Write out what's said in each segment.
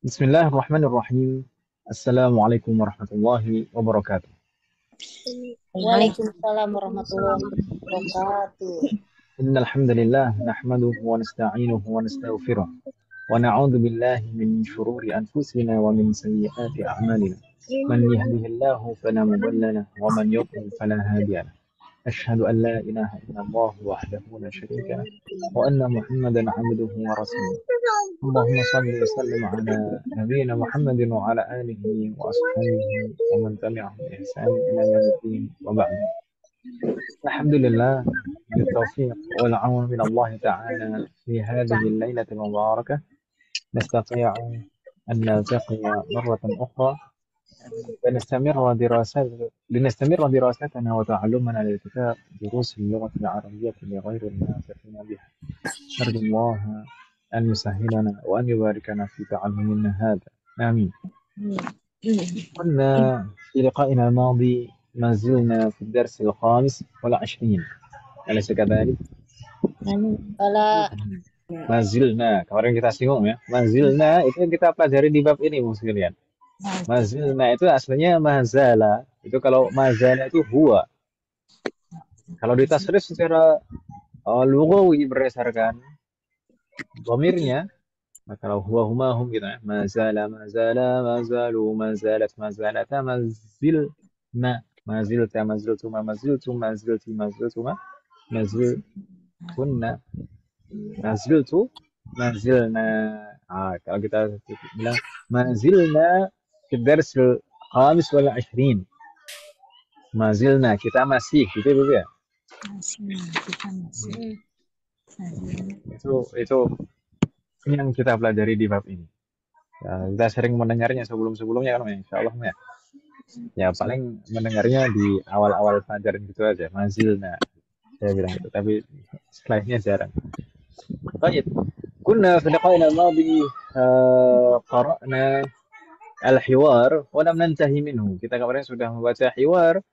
Bismillahirrahmanirrahim. Assalamualaikum warahmatullahi wabarakatuh. Waalaikumsalam warahmatullahi wabarakatuh. Innal hamdalillah nahmaduhu wa nasta'inuhu wa nastaghfiruh wa na'udzu billahi min shururi anfusina wa min sayyiati a'malina. Man yahdihillahu fala mudilla lahu wa man yudlil fala hadiya lahu. Ashhadu an la ilaha illallah wahdahu la syarika lahu wa anna Muhammadan 'abduhu wa rasuluh. اللهم صل وسلم على نبينا محمد وعلى آله وأصحابه ومن تبعهم بإحسان إلى يوم الدين وبعد. الحمد لله بالتوفيق والعون من الله تعالى في هذه الليلة المباركة نستطيع أن نلتقي مرة أخرى لنستمر دراستنا وتعلمنا للكتاب دروس اللغة العربية لغير الناطقين بها. نرجو الله أن يسهلنا وأن يباركنا في تعلمنا هذا. آمين. قلنا في لقائنا الماضي ما زلنا في الدرس الخامس والعشرين، أليس كذلك؟ Kalau ما زلنا, kemarin kita singgung ya. Ma zilna itu yang kita pelajari di bab ini, Bu sekalian. Ma zilna itu aslinya mazala. Itu kalau mazala itu huwa. Kalau ditasrif secara lughawi berdasarkan dhamirnya, nah, kalau huwa huma hum gitu ya. Mazala, mazala, mazalu, mazalat, mazalata, mazilna, mazilta, maziltuma, maziltum, mazilti, maziltuma, maziltunna, maziltu, mazilna. Kalau kita bilang mazilna fi darsil khamis wal 20. Mazilna, kita masih gitu ya. Itu yang kita pelajari di bab ini. Ya, kita sering mendengarnya sebelum-sebelumnya kan, insya Allah ya. Ya paling mendengarnya di awal-awal pelajaran gitu aja, mazilna. Saya bilang gitu, tapi setelahnya jarang. Baik, كنا في لقائنا الماضي قرأنا الحوار ولم ننتهي منه. Kita kemarin sudah membaca hiwar,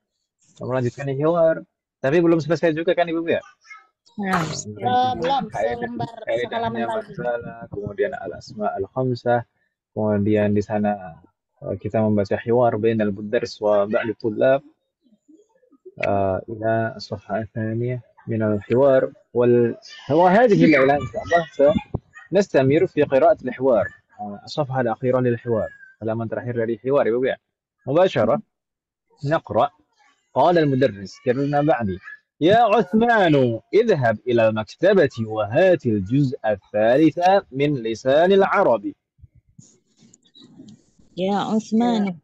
melanjutkan hiwar, tapi belum selesai juga kan Ibu ya? belum sehalaman lagi. Masalah, kemudian al-asma al-khamsah, kemudian di sana kita membaca hiwar bainal mudarris wa ba'd tullab ila as-safha ats-tsaniyah min al-hiwar وهذه الليلة إن شاء الله سنستمر في قراءة الحوار الصفحة الأخيرة للحوار halaman terakhir dari hiwar Ibu ya. مباشرة نقرأ. قال المدرس كررنا بعدي: يا عثمان اذهب إلى المكتبة وهات الجزء الثالث من لسان العربي. يا عثمان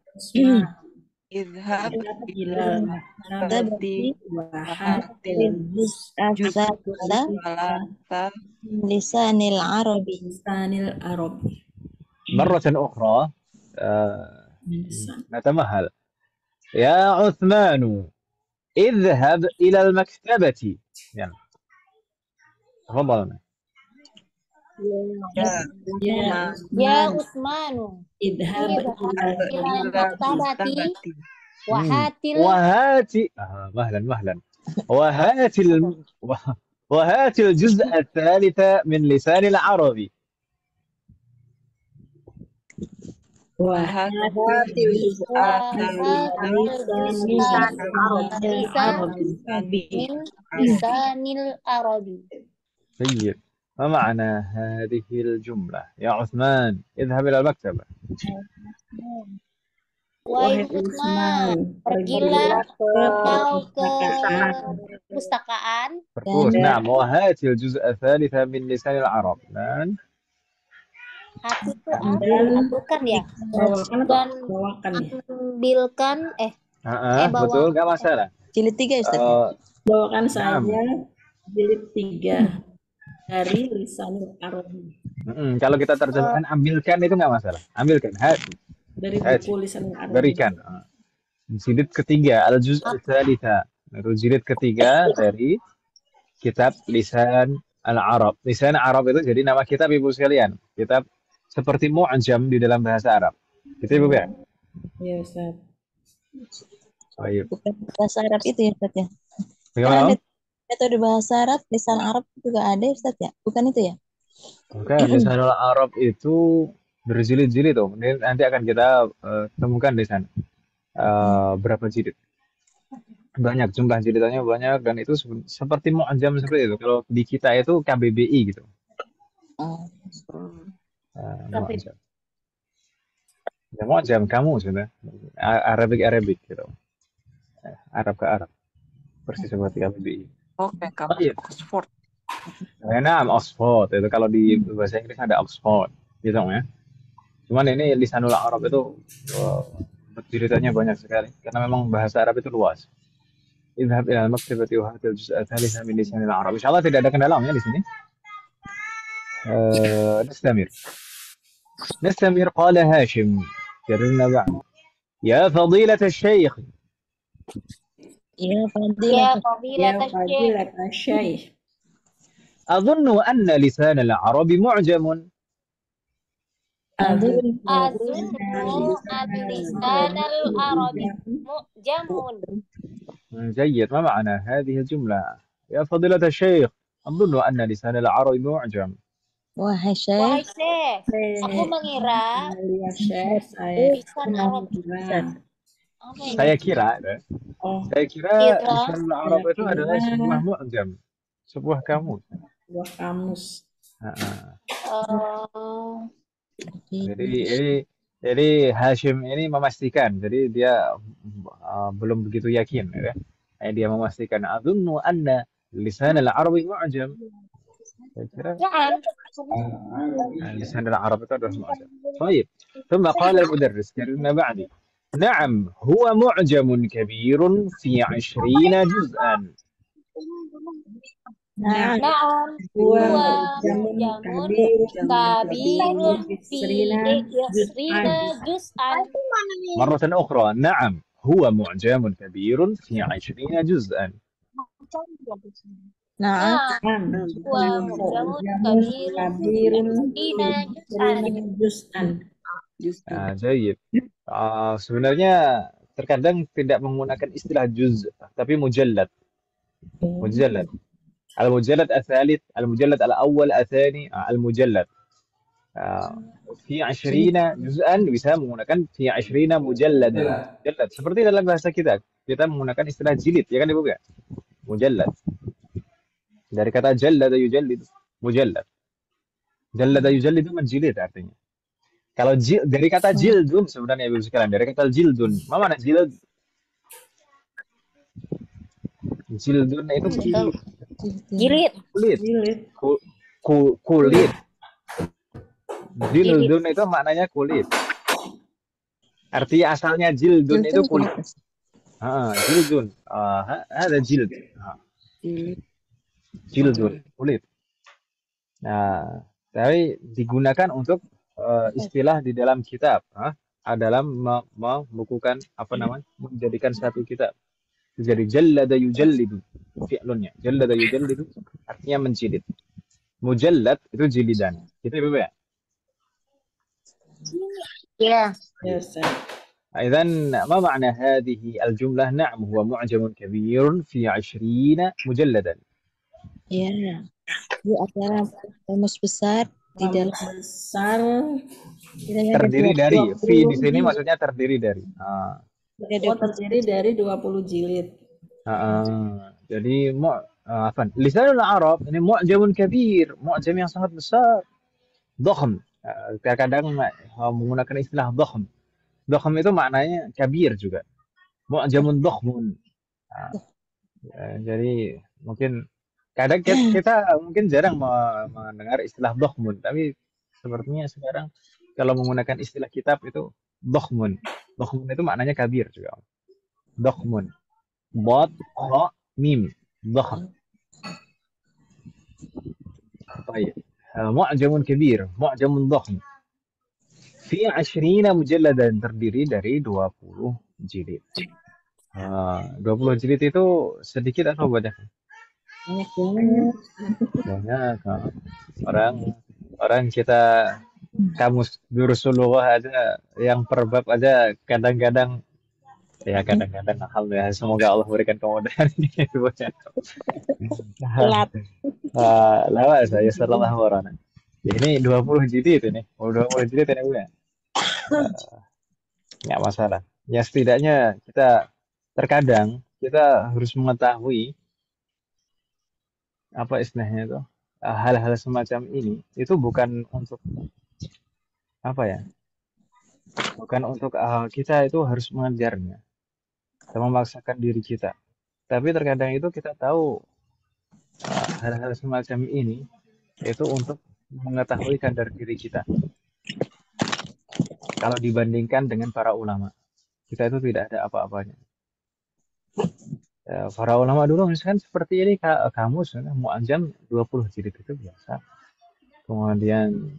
اذهب إلى المكتبة وهات الجزء الثالث ثلاثة من لسان العربي. مرة أخرى نتمهل. يا عثمان اذهب إلى المكتبة. يعني تفضل. Ya Utsmanu, اذهب ila maktabati وهات مهلا وهات الجزء الثالث من لسان العربي. وهات lisanil arabi. طيب، ما معنى هذه الجملة؟ يا عثمان اذهب إلى المكتبة. Wahai Utsman, pergilah kau ke perpustakaan. نعم. وهات الجزء الثالث من لسان العرب. نعم. Hati itu bukan ya? Dan ambilkan betul, nggak masalah. Jilid 3 Ustaz. Bawakan saja jilid 3 dari lisanul Arabi. Kalau kita terjemahkan ambilkan itu nggak masalah. Ambilkan, hati. Dari buku lisanul Arabi. Berikan. Jilid ketiga, al-juz' al-thalitha. Itu jilid ketiga dari kitab Lisan al-Arab. Lisan Arab itu jadi nama kitab Ibu sekalian. Kitab seperti mu'jam di dalam bahasa Arab. Gitu Ibu ya? Iya Ustaz. Baik. Bukan bahasa Arab itu ya Ustaz ya? Bagaimana? Metode bahasa Arab, lisan Arab juga ada Ustaz ya? Bukan itu ya? Bukan, Lisanul Arab itu berjilid-jilid tuh. Nanti akan kita temukan di sana. Berapa jilid? Banyak, jumlah jilidannya banyak, dan itu seperti mu'jam seperti itu. Kalau di kita itu KBBI gitu. Oh. Mu'jam. Ya, mu'jam kamu sudah. Arabic gitu. Arab ke Arab. Persis seperti KBBI. Oke, kamu iya. Oxford. Nah, Oxford itu kalau di bahasa Inggris ada Oxford gitu ya. Cuman ini lisanul Arab itu jilidannya banyak sekali karena memang bahasa Arab itu luas. Idhab ila al-maktabati wa hatil juz' ats-tsalitsah min lisanil Arab. Insyaallah tidak ada kendala ya di sini. نستمر نستمر. قال هاشم كررنا بعد يا فضيلة الشيخ Ya Ya fadilah. Ya fadilat syekh. fadilat asy-syaikh. أظن أن لسان العرب معجم. Azunnu al-lisanal arabi mu'jamun. جيد. ما معنى هذه الجملة يا فضيلة الشيخ؟ أظن أن لسان العرب معجم. Wahai Wahai Syekh, syekh, aku mengira Ya Syekh, saya lisan Arab mengira. apa ini? Saya kira Oh, Kira lisan Arab itu kira. adalah sebuah mu'jam, sebuah kamus. Buah kamus. Jadi Hashim ini memastikan, jadi dia belum begitu yakin ya. Dia memastikan adunnu anna lisan al-Arabi mu'jam. Saya kira lisan al-Arab itu adalah mu'jam. طيب ثم قال المدرس كررنا بعدي نعم هو معجم كبير في 20 جزءا. Nah, huwa mu'jamun kabirun fi yasrina juz'an. مرة أخرى نعم هو معجم كبير في 20 جزءا. nah, Huwa mu'jamun kabirun fi yasrina juz'an. جيد. Sebenarnya terkadang tidak menggunakan istilah juz, tapi mujallad. مجلد. المجلد الثالث، المجلد الأول، الثاني، المجلد. في 20 جزءا bisa menggunakan في 20 مجلد. Mujallad. Seperti dalam bahasa kita menggunakan istilah jilid, ya kan Ibu ya? Mujallad. Dari kata jallada yujallid, mujallad. Jallada yujallid itu menjilid artinya. Kalau dari kata jildun sebenarnya Ibu sekalian, dari kata jildun. Apa makna jild? Jildun itu Jilid. Kulit. Jildun itu maknanya kulit. Artinya asalnya jildun itu kulit. Jildun. Ada jild. Jildun, kulit. Nah, tapi digunakan untuk istilah di dalam kitab, dalam membukukan menjadikan satu kitab. Jadi jallada yujallidu fi'lunnya. Jallada yujallidu artinya menjilid. Mujallad itu jilidan. Gitu ya, Bapak ya? Ya. إذن ما معنى هذه الجملة؟ نعم هو معجم كبير في 20 مجلدا. ya, itu adalah kamus besar di dalam terdiri dari fi di sini maksudnya terdiri dari. Terdiri dari 20 jilid. Jadi lisanul Arab ini mu'jamun kabir, mu'jam yang sangat besar. Dhahm. Kadang menggunakan istilah dhahm. Dhahm itu maknanya kabir juga. Mu'jamun dhakhmun. Jadi mungkin kadang kita mungkin jarang mendengar istilah dhakhmun, tapi sepertinya sekarang kalau menggunakan istilah kitab itu dhakhmun. Dhakhmun itu maknanya kabir juga. Dhakhmun. Dhad, kha, mim. Dhakham. طيب معجم كبير معجم ضخم في 20 مجلدا terdiri dari 20 jilid. 20 jilid itu sedikit atau banyak? Banyak. Orang kita kamus Durusul Lughah aja yang per bab aja kadang-kadang alhamdulillah, semoga Allah berikan kemudahan gitu. Lama saya setelah warana. Ya, ini 20 jilid ini. Oh, 20 jilid ini udah. Nggak masalah. Ya setidaknya kita terkadang kita harus mengetahui apa istilahnya itu hal-hal semacam ini itu bukan untuk apa ya, bukan untuk kita itu harus mengejarnya atau memaksakan diri kita. Tapi terkadang itu kita tahu hal-hal semacam ini itu untuk mengetahui kadar diri kita. Kalau dibandingkan dengan para ulama, kita itu tidak ada apa-apanya. Ya, para ulama dulu misalkan seperti ini kamus mu'ajam 20 jilid itu biasa. Kemudian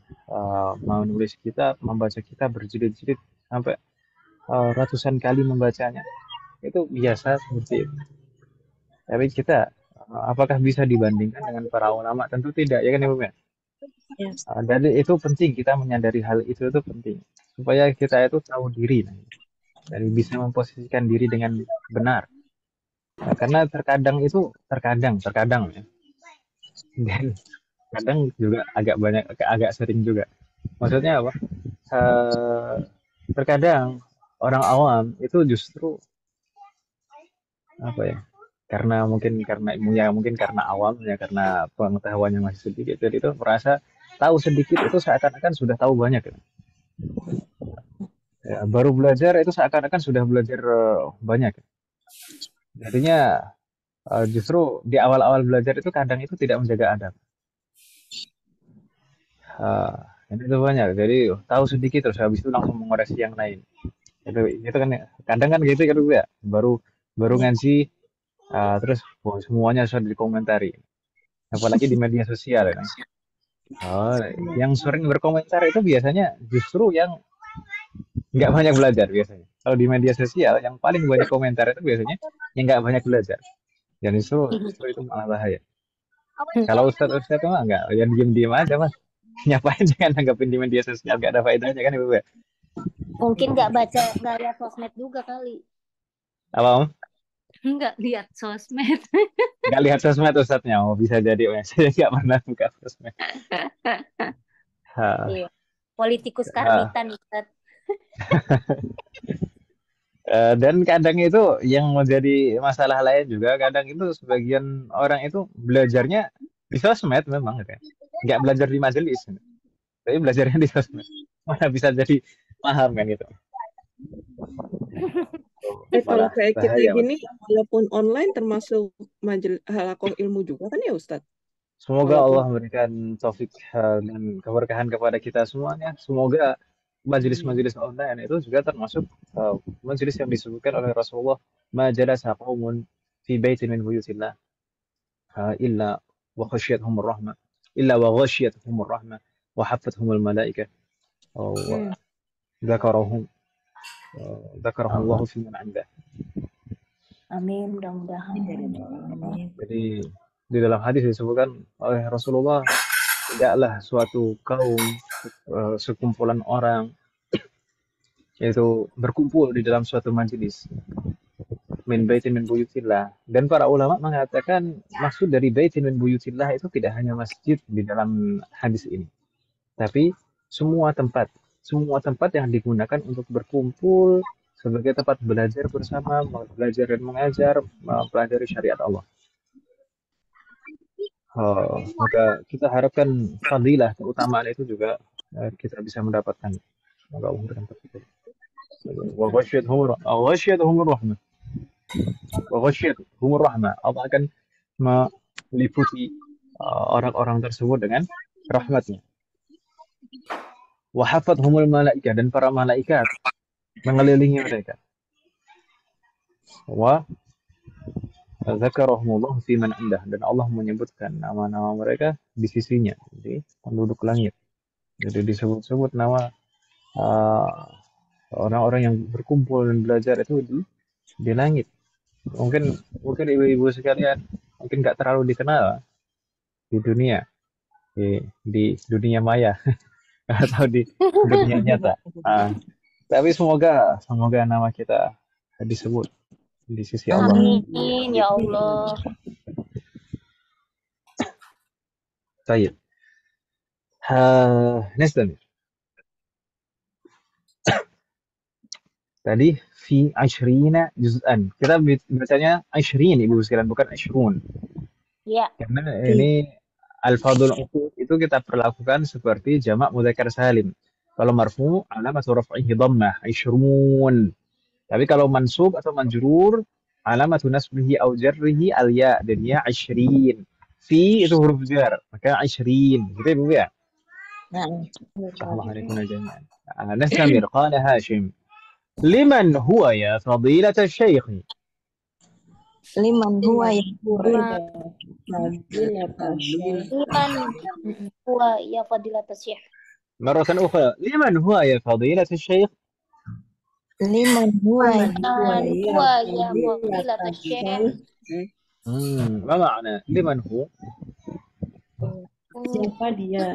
menulis kitab, membaca kitab berjilid-jilid sampai ratusan kali membacanya. Itu biasa seperti itu. Tapi kita apakah bisa dibandingkan dengan para ulama? Tentu tidak, ya kan Ibu ya? Yes. Dan itu penting kita menyadari hal itu penting supaya kita itu tahu diri dan bisa memposisikan diri dengan benar. Nah, karena terkadang ya, dan kadang juga agak banyak agak sering juga. Maksudnya apa? Eh, Terkadang orang awam itu justru apa ya? Mungkin karena awam ya, karena pengetahuannya masih sedikit, jadi itu merasa tahu sedikit itu seakan-akan sudah tahu banyak. Ya, baru belajar itu seakan-akan sudah belajar banyak. Jadinya justru di awal-awal belajar itu kadang itu tidak menjaga adab. Eh, ini tuh banyak. Jadi tahu sedikit terus habis itu langsung mengoreksi yang lain. Itu kan ya. Kadang kan gitu kan ya. Baru baru ngaji terus semuanya sudah dikomentari. Apalagi di media sosial ya. Oh, yang sering berkomentar itu biasanya justru yang nggak banyak belajar biasanya. Kalau di media sosial yang paling banyak komentar itu biasanya yang nggak banyak belajar. Dan justru itu malah bahaya. Kalau ustadz mah nggak, yang diem-diem aja mas. Ngapain jangan tanggapin di media sosial, nggak ada faedahnya kan ibu ya? Mungkin nggak lihat sosmed juga kali. Apa om? Nggak lihat sosmed. Nggak lihat sosmed ustadznya? Oh bisa jadi om. Saya nggak pernah buka sosmed. Ha, Iya. Politikus ha. karbitan Ustaz. Dan kadang itu yang menjadi masalah lain juga, kadang itu sebagian orang itu belajarnya di sosmed memang gitu ya. Nggak belajar di majelis, gitu. Tapi belajarnya di sosmed. Mana bisa jadi paham kan gitu. Kalau Malah kayak kita bahaya mas. gini, walaupun online termasuk halakoh ilmu juga kan ya Ustadz? Semoga Walaupun Allah memberikan taufik dan keberkahan kepada kita semuanya. Semoga majelis-majelis online itu juga termasuk majelis yang disebutkan oleh Rasulullah, ma jalasa qaumun fi baitin min buyutillah illa wa khasyiathumur rahmah illa wa ghashiyatuhumur rahmah wa haffathumul malaikah wa dzakarahum dzakarahum Allah fi man 'indah. Amin, mudah-mudahan. Jadi di dalam hadis disebutkan oleh Rasulullah, tidaklah suatu kaum sekumpulan orang yaitu berkumpul di dalam suatu majelis min baitin min buyutillah, dan para ulama mengatakan maksud dari baitin min buyutillah itu tidak hanya masjid di dalam hadis ini, tapi semua tempat yang digunakan untuk berkumpul sebagai tempat belajar bersama, belajar dan mengajar, mempelajari syariat Allah. Maka kita harapkan fadilah keutamaan itu juga kita bisa mendapatkan. Semoga Allah memberikan taufik. Wa ghashiyatuhumur rahmah. Wa ghashiyatuhumur rahmah. Allah akan meliputi orang-orang tersebut dengan rahmatnya. Wa hafathumul malaikah, dan para malaikat mengelilingi mereka. Wa dzakarahumullah fi man indah, dan Allah menyebutkan nama-nama mereka di sisinya, di penduduk langit. Jadi disebut-sebut nama orang-orang yang berkumpul dan belajar itu di langit. Mungkin ibu-ibu sekalian mungkin nggak terlalu dikenal di dunia, di dunia maya atau di dunia nyata. Tapi semoga nama kita disebut di sisi Allah. Amin ya Allah. Baik. نستمر. Tadi fi 20 juz'an. Kita bacanya 20 Ibu sekalian, bukan 20. Ya. Karena ini al-fadhul uqud itu kita perlakukan seperti jamak mudzakkar salim. Kalau marfu alamat raf'ihi dhammah 20. Tapi kalau mansub atau majrur alamat nasbihi au jarrihi al-ya dan ya 20. Fi itu huruf jar, maka 20. Gitu ya Bu ya. نعم Allah alaikuna jami'an. Nastamir. Qala Hashim. Liman huwa ya fadilatal syekh? liman huwa yaqul Fadilat Syekh. Liman huwa ya fadilatas syekh. مرة أخرى. لمن هو يا فضيلة الشيخ؟ liman huwa Man huwa ya fadilatas syekh. ما معنى لمن هو؟ Siapa dia?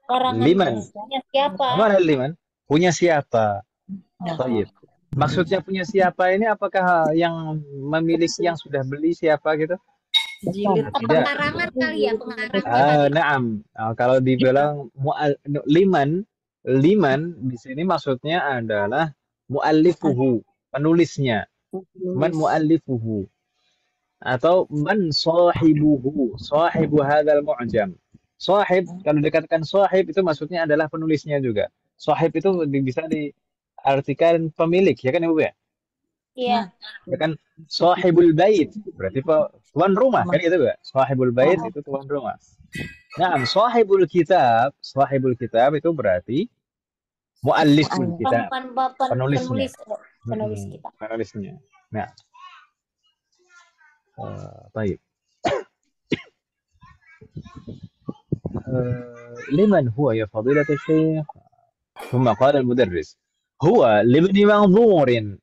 Karangan Liman. punya siapa? Mana liman? Punya siapa? Baik. Maksudnya punya siapa ini apakah yang memiliki yang sudah beli siapa gitu? Jilid Tidak. Pengarangan kali ya, pengarangan. Naam. Kalau dibilang liman di sini maksudnya adalah muallifuhu, penulisnya. Man muallifuhu atau man sahibuhu, sahibu hadzal mu'jam. Sahib, kalau dikatakan sahib itu maksudnya adalah penulisnya juga. Sahib itu bisa diartikan pemilik, ya kan Ibu ya? Iya. Ya kan sahibul bait, berarti tuan rumah kan itu ya. Sahibul bait itu tuan rumah. Nah, sahibul kitab itu berarti mualliful kitab, penulisnya. Penulis kita. Penulisnya. Nah. طيب. لمن هو يا فضيلة الشيخ؟ ثم قال المدرس هو لابن منظور.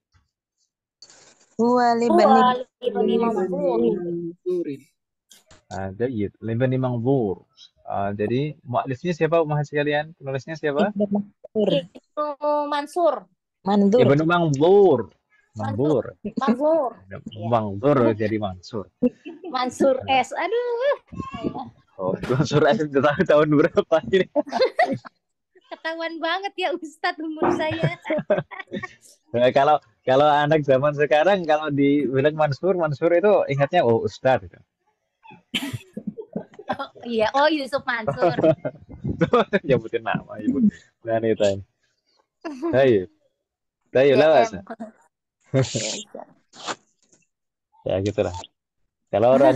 huwa libani Manzurin. جيد. لابن منظور. Jadi muallifnya siapa Mahat sekalian? Penulisnya siapa? Itu Mansur. mandur Ibnu Manzur. Manzur. Mansur. Manzur jadi Mansur. Mansur S. Aduh. Oh, Mansur S tahun berapa ini? Ketahuan banget ya Ustadz umur saya. Nah, kalau anak zaman sekarang kalau dibilang Mansur itu ingatnya oh Ustadz gitu. Oh, iya, oh Yusuf Mansur. Nyebutin nama Ibu. Nah, ini tanya. Tayo lah Mas. Ya gitulah. Kalau orang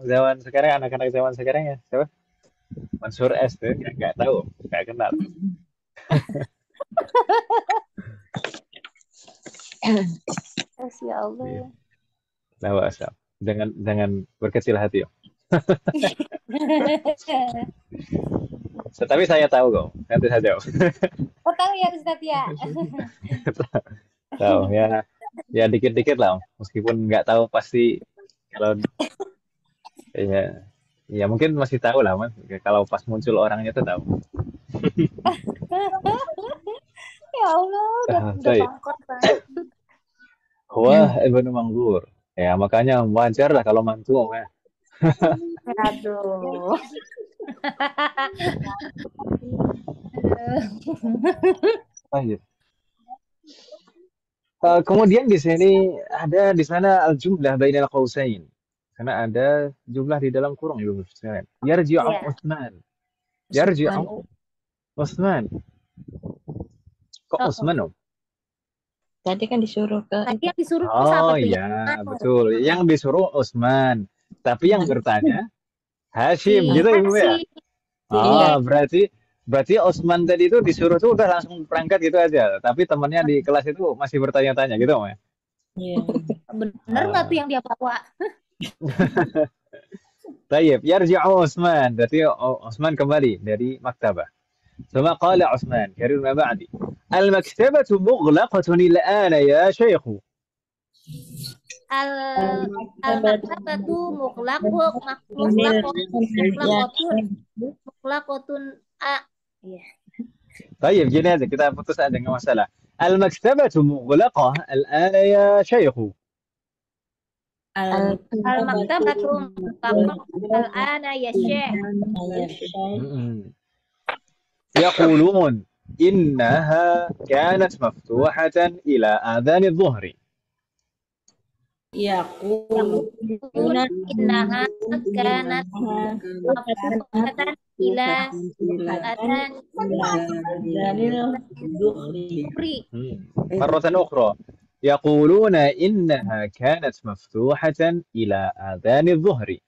zaman sekarang, anak-anak zaman sekarang ya siapa? Mansur S tuh nggak tahu, nggak kenal. Ya Allah. Nah, wasap. Jangan berkecil hati. Tapi saya tahu kok. Nanti saya jawab. Oh tahu ya Ustadz ya. Tahu ya dikit-dikit lah. Meskipun nggak tahu pasti kalau ya mungkin masih tahu lah Mas. Kalau pas muncul orangnya tuh tahu. Ya Allah, udah bangkrut banget. Wah, Ibnu Manzur. Ya makanya wajar lah kalau mantu ya. Aduh. Kemudian di sana al-jumlah bainal qausain. Karena ada jumlah di dalam kurung Ibu sekalian. Yarji'u Utsman. Yarji'u Utsman. Kok Utsman? tadi kan disuruh ke Tadi yang disuruh Oh siapa tuh? iya, betul. Yang disuruh Utsman. Tapi yang bertanya Hashim gitu Ibu ya. Iya. Berarti Utsman tadi itu disuruh tuh udah langsung berangkat gitu aja. Tapi temannya di kelas itu masih bertanya-tanya gitu, Om ya. Iya. Bener nggak tuh yang dia bawa? Tayyib, yarji'u Utsman. Berarti Utsman kembali dari maktabah. ثم قال عثمان كريم ما بعدي المكتبة مغلقة الآن يا شيخ. Al-maktabatu muqlaqatun iya. طيب gini aja kita putus aja nggak masalah. المكتبة مغلقة الآن يا شيخ. Al-maktabatu muqlaqatun al-ana ya syekh. يقولون إنها كانت مفتوحة إلى آذان الظهر. يقول يقولون إنها كانت مفتوحة إلى أذان أذان الظهر. الظهر. مرة أخرى يقولون إنها كانت مفتوحة إلى آذان الظهر.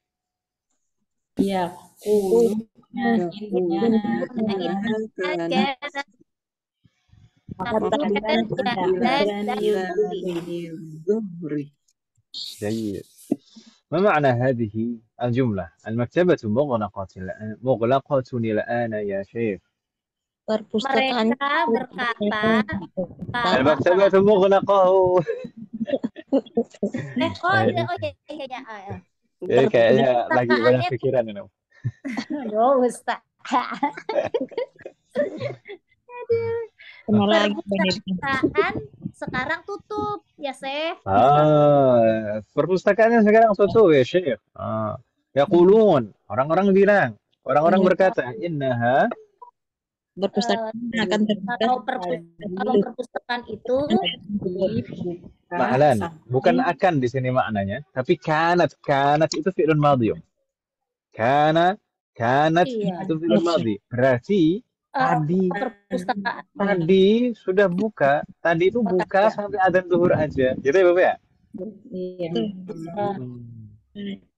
يقولون إنها كانت مفتوحة إلى أذان الظهر. جيد. ما معنى هذه الجملة؟ المكتبة مغلقة الآن يا شيخ. Perpustakaan Mereka berkata kalau المكتبة مغلقة. iya. Kayaknya lagi banyak pikiran ini. Aduh, Ustaz. Kena lagi Perpustakaan sekarang tutup ya, Chef. Perpustakaannya sekarang tutup ya, Syekh. Yaqulun, orang-orang bilang, orang-orang berkata, innaha perpustakaan akan Kalau perpustakaan itu Mahalan, bukan akan di sini maknanya, tapi kanat itu fi'lun madhi. Kanat Iya. itu fi'lun madhi. Berarti perpustakaan. tadi sudah buka, tadi itu buka sampai adzan zuhur aja. Gitu ya, Bapak ya? Iya.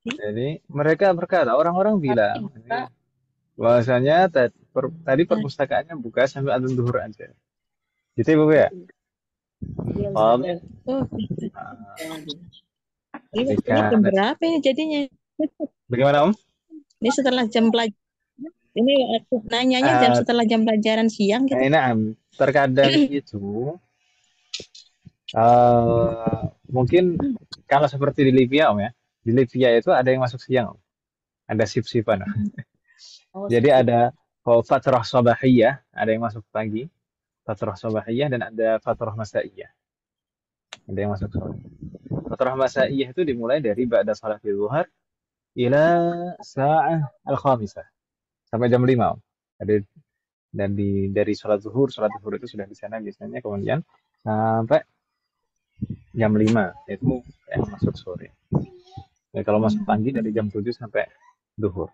Jadi mereka berkata, orang-orang bilang bahwasanya tadi perpustakaannya buka sampai adzan zuhur aja. Gitu ya, Bapak ya? Paham ya? Ini jam berapa ini jadinya? Bagaimana, Om? Ini setelah jam pelajaran. Ini aku nanyanya jam setelah jam pelajaran siang gitu. Nah, terkadang itu mungkin kalau seperti di Libya, Om ya. Di Libya itu ada yang masuk siang, Om. Ada sip-sipan. Jadi ada fatrah sabahiyah, ada yang masuk pagi, fatrah sabahiyah, dan ada fatrah masaiyah. Ada yang masuk sore. Fatrah masaiyah itu dimulai dari ba'da salat zuhur ila sa'ah al-khamisah. Sampai jam 5. Dan dari sholat zuhur itu sudah di sana biasanya, kemudian sampai jam 5 itu yang masuk sore. Ya, kalau masuk pagi dari jam 7 sampai zuhur.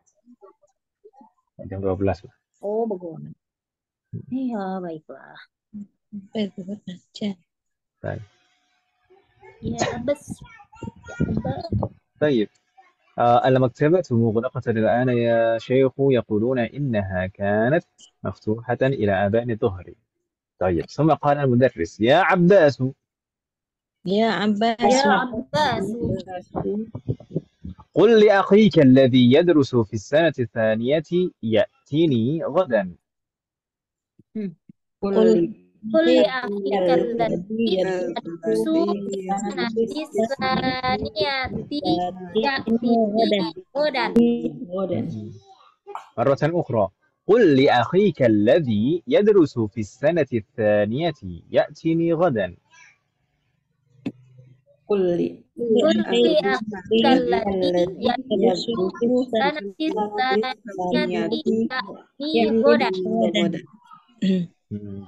Jam 12 lah. Oh, begitu. Iya, baiklah. Baik. Ya, bes. طيب المكتبة مغلقة الآن يا شيخ، يقولون إنها كانت مفتوحة إلى آذان الظهر. طيب ثم قال المدرس يا عباس Ya Abbas. قل لأخيك الذي يدرس في السنة الثانية يأتيني غدا. قل لأخيك الذي يدرس في السنة الثانية يأتيني غدا. مرة أخرى قل لأخيك الذي يدرس في السنة الثانية يأتيني غدا. قل لأخيك الذي يدرس في السنة الثانية يأتيني غدا.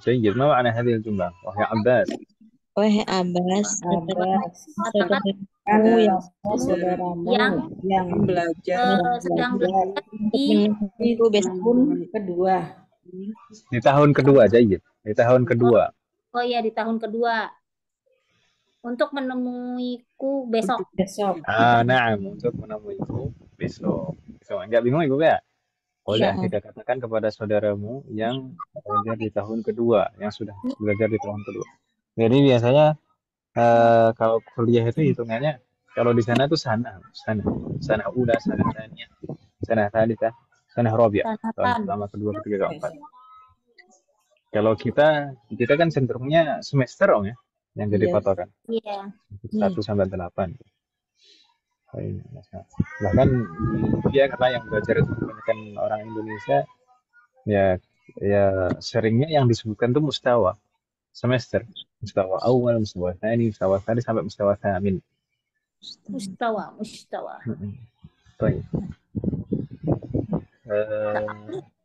جيد. ما معنى هذه الجملة وهي عباس؟ Wahai Abbas, saudaramu yang sedang belajar di tahun kedua. Di tahun kedua, Jayid. Di tahun kedua. Oh ya, di tahun kedua. Untuk menemuiku besok. Na'am, untuk menemuiku besok. Enggak bingung Ibu ya? Oleh kita katakan kepada saudaramu yang belajar di tahun kedua, yang sudah belajar di tahun kedua. Jadi biasanya kalau kuliah itu hitungannya, kalau di sana itu sana ula, sana tania, sana thalithah, sana rabi'ah, tahun pertama, kedua, ketiga, keempat. Kalau kita kan cenderungnya semester, Om ya, yang jadi patokan. Iya. 1 sampai 8. Bahkan dia karena yang belajar itu kebanyakan orang Indonesia, ya seringnya yang disebutkan itu mustawa semester, mustawa awal, mustawa tsani, mustawa tsalits sampai mustawa tsamin. Mustawa. Baik.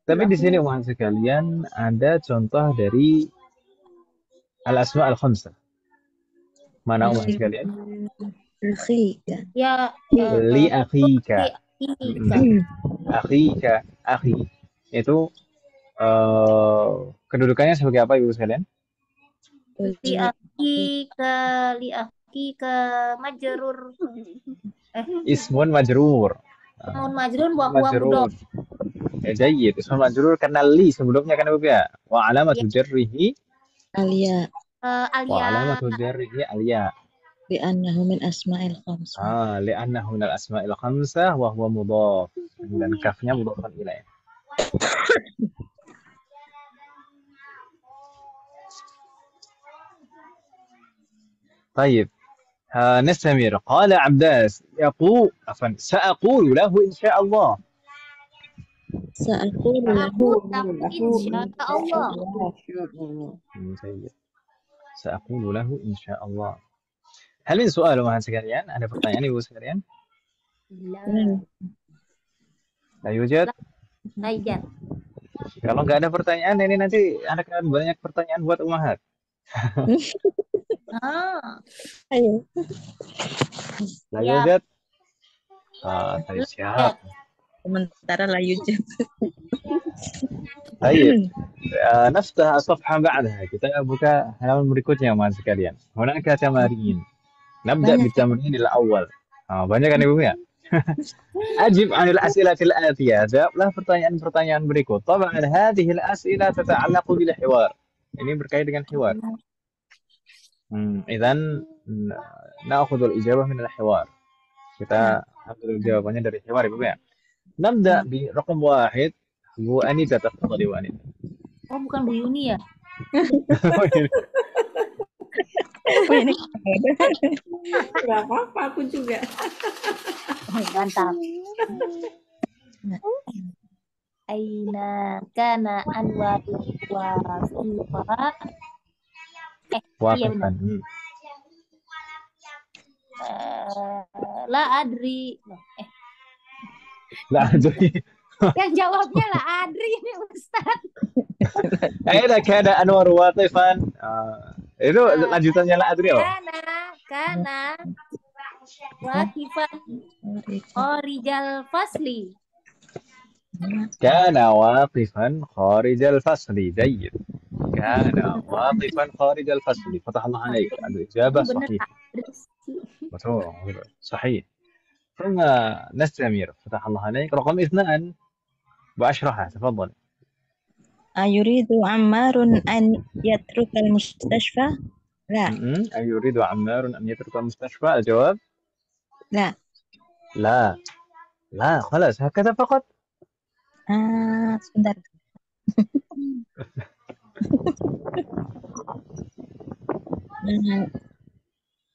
Tapi di sini umat sekalian ada contoh dari al-asma al-khamsah. Mana umat sekalian? Akhika. Ya, Li akhika. Ika. Akhika, akhi. Itu kedudukannya sebagai apa Ibu sekalian? Li akika majrur. Ismun majrur. Namun majrur wa huwa Majrur. mudhaf. Jayyid. Ismun majrur karena li sebelumnya kan Ibu ya. Wa alamatu jarrihi Alia. wa Alia alamatu jarrihi al-ya. Li'annahu min asma'il khamsah. Li'annahu minal asma'il khamsah wa huwa mudhaf. Dan kafnya mudhafan ilaih. طيب نستمر. قال عباس سأقول له إن شاء الله. Sa'aqulu lahu. insyaallah. سيد. سأقول له إن شاء الله. هل من سؤال وهذا sekalian? Ada pertanyaan Ibu sekalian? La yujad? Naijat. Kalau nggak ada pertanyaan, ini nanti akan banyak pertanyaan buat umahat. Ayo. La yujad? Siap. Sementara la yujad. طيب نفتح الصفحة بعدها. Kita buka halaman berikutnya mas sekalian. هناك تمارين. نبدأ بالتمرين الأول. Banyak kan Ibu ya? أجب عن الأسئلة الآتية. Jawablah pertanyaan-pertanyaan berikut. طبعا هذه الأسئلة تتعلق بالحوار. Ini berkait dengan hiwar. إذن نأخذ الإجابة من الحوار. Kita ambil jawabannya dari hiwar Ibu ya. نبدأ برقم 1. Bu Anita, tafadhali Bu Anita. Oh, bukan Bu Yuni ya? Gak apa-apa, aku juga. Mantap. Aina kana Anwar wa Fifa. Iya benar. La adri. La adri. Yang jawabnya lah Adri ini Ustaz. Aina kana Anwar watifan. Itu lanjutannya la adri apa? Kana watifan kharijal fasli. Kana watifan kharijal fasli. Jayyid. Kana watifan kharijal fasli. Fatah Allah alaik. Al-ijabah sahih. Betul. Sahih. ثم نستمر. فتح الله عليك. رقم 2 بأشرحها. تفضل. أيريد عمار أن يترك المستشفى؟ لا. أيريد عمار أن يترك المستشفى؟ الجواب لا. لا. لا خلاص هكذا فقط. sebentar.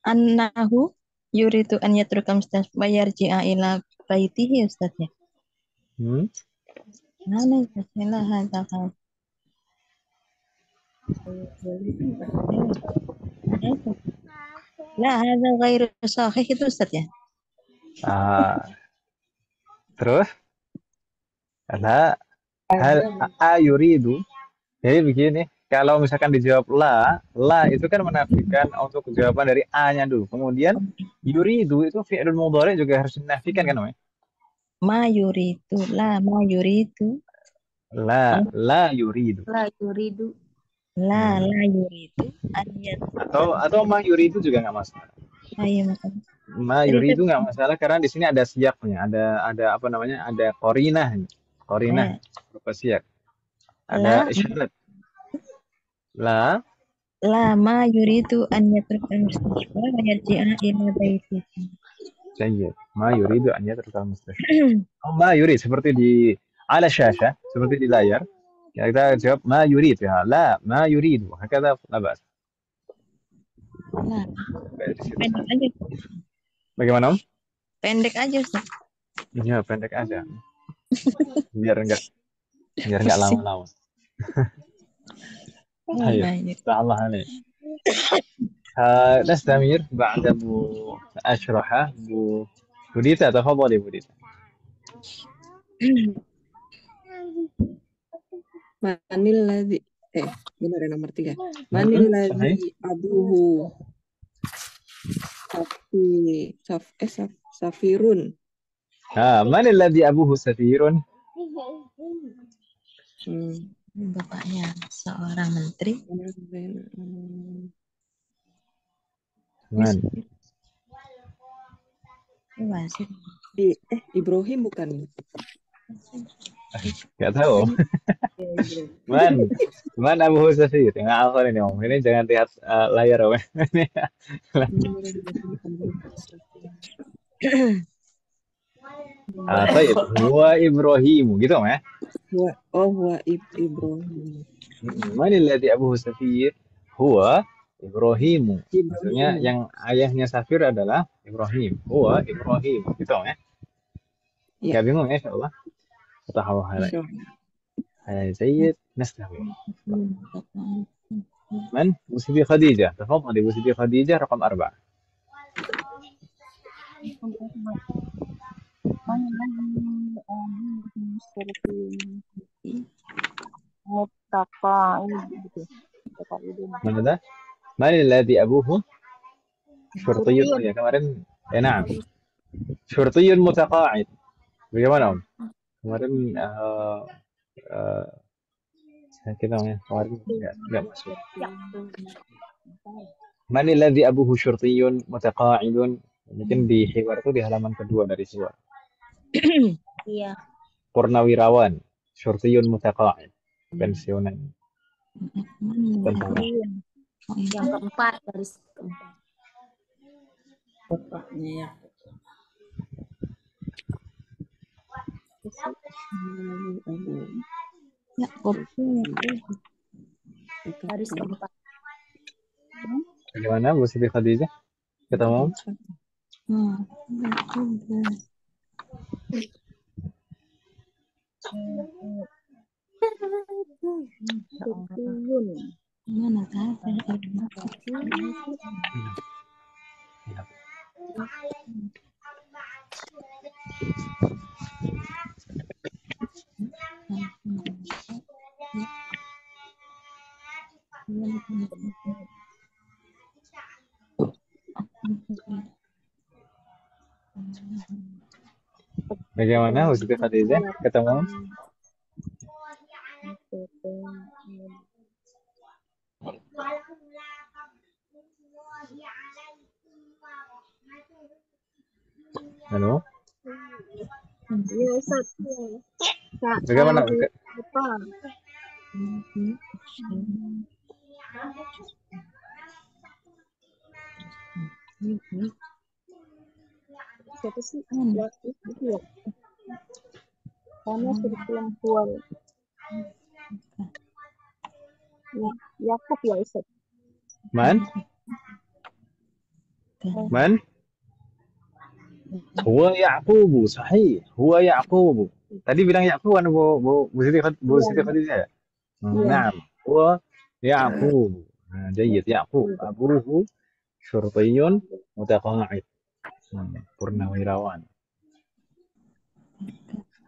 Annahu yuridu an yatruka mustasfa wa yarji'a ila baitihi Ustaz ya. Mana salah hadza kan. La hadza ghairu sahih itu Ustaz ya. Terus la hal ayuridu. Jadi begini, kalau misalkan dijawab la itu kan menafikan untuk jawaban dari a-nya dulu. Kemudian yuridu itu fi'il mudhari juga harus dinafikan kan namanya? Ma yuridu. La yuridu. La yuridu. La yuridu. Atau ma yuridu juga nggak masalah. Ma yuridu nggak masalah karena di sini ada siaknya, ada apa namanya? Ada qarinah berupa siak. Ada isyarat. La ma yuridu an yatruka al-mustashfa wa yarji'a ila baitihi. Jayyid. Ma yuridu an yatruka al-mustashfa. Ma yurid seperti di ala syasha, seperti di layar. Kita jawab ma yurid ya. La ma yuridu. Hakadha la bas. Nah. Pendek aja. Bagaimana Om? Pendek aja Ustaz. Iya, pendek aja. biar enggak lama-lama. طيب الله عليك. نستمر بعد أشرحه بوديتا. تفضلي بوديتا. Manil ladzi benar ya nomor 3. Manil Sahih. ladzi abuhu safirun. Man alladhi abuhu safirun? Bapaknya seorang menteri. Man. Wasit. Ibrahim bukan? Gak tahu. Man abuhu safir. Nggak hafal ini om. Ini jangan lihat layar om. Baik. Huwa Ibrahim. Gitu om ya. Huwa Ibrahim. Man alladhi abuhu safir? Huwa Ibrahim. Maksudnya yang ayahnya Safir adalah Ibrahim. Huwa Ibrahim. Gitu om ya. Gak bingung ya insyaallah. Tahu hal. جيد نستمر. من؟ بوسيدي خديجة. تفضلي بوسيدي خديجة رقم 4. ماذا؟ من الذي أبوه شرطي يا kemarin نعم شرطي متقاعد. Bagaimana om? Kemarin kita ya kemarin nggak masuk. Man alladhi abuhu syurtiyun mutaqa'idun. Mungkin di hiwar itu di halaman kedua dari hiwar. Iya. Purnawirawan, syurtiyun mutaqa'id, pensiunan. Tentara. Yang keempat, baris keempat. Bapaknya ya. Baris keempat. Bagaimana Bu Siti Khadijah? Ketemu? Mana kan? Bagaimana Bu Siti Khadijah? Ketemu? Halo? Iya, Ustaz. Bagaimana? Apa? Siapa sih? Ya, itu ya. Karena sudah perempuan. Ya, Yakub ya, Ustaz. Man? Man? Huwa Ya'qub, sahih. Huwa Ya'qub. Tadi bilang Ya'qub kan Bu Siti Khadijah ya? Naam. Huwa Ya'qub. Jayyid Ya'qub. Abuhu syurtiyun mutaqa'id. Purnawirawan.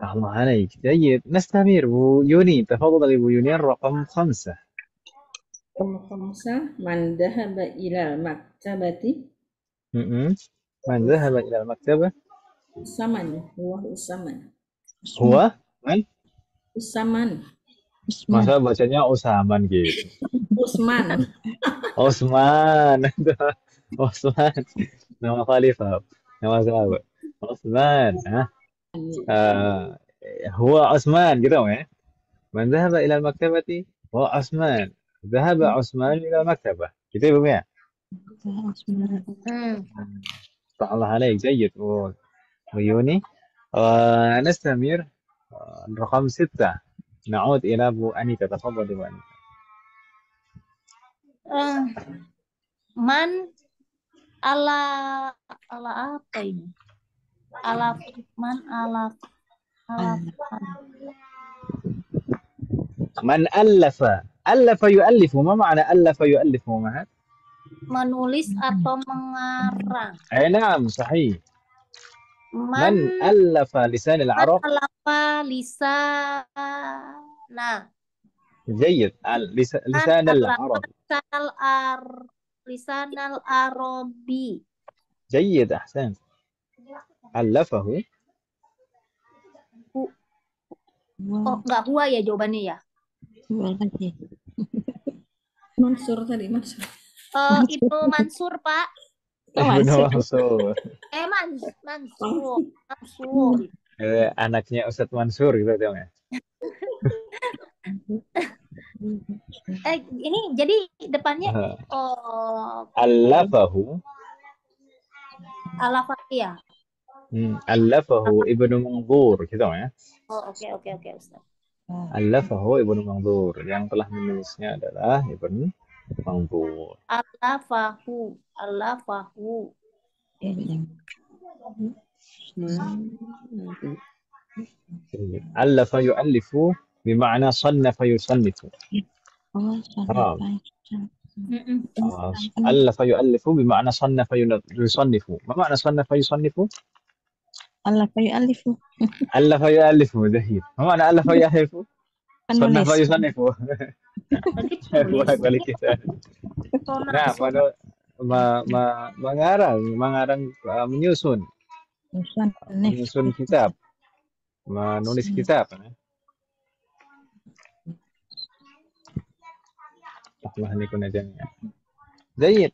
الله عليك جيد نستمر بو يوني تفضل بو يوني الرقم 5 من ذهب إلى المكتبة من ذهب إلى المكتبة Usaman Usaman هو من Usaman masa bacanya Usaman gitu Usman Osman Osman nama khalifah nama sahabat Osman هو عثمان كده ya من ذهب إلى المكتبة هو عثمان ذهب عثمان إلى المكتبة gitu ya Bung ya الله عليك جيد ويوني نستمر رقم 6 نعود إلى أبو أنيتا تفضل أبو أنيتا Man ala apa ini? من ألف يؤلف ما معنى ألف يؤلف معها menulis atau mengarang. نعم صحيح من ألف لسان العرب ألف لسان جيد. لسان العرب. لسان العربي. جيد أحسنت. ألفه. Oh, Huwa. enggak huwa ya jawabannya ya. Huwa lagi. Mansur tadi, Mansur. Ibnu Mansur, Pak. Ibnu Mansur. Mansur. Mansur. Anaknya Ustadz Mansur gitu dong ya. Ini jadi depannya Allafahu. Al-Fatihah. Allafahu Ibnu Manzur gitu ya. Oh, oke Ustaz. Allafahu Ibnu Manzur. Yang telah menulisnya adalah Ibnu Manzur. Al-Fahu. Allafa yu'allifu bima'na sannafa yusannifu. Oh, Allafa yu'allifu bima'na sannafa yusannifu. Ma ma'na sannafa yusannifu? Allafa yu'allifu. Allafa yu'allifu, jahil. Ma ma'na allafa yu'allifu? Sannafa yusannifu. Bolak-balik kita. Nah, mengarang, menyusun kitab, menulis kitab. الله يكون جميعا. جيد.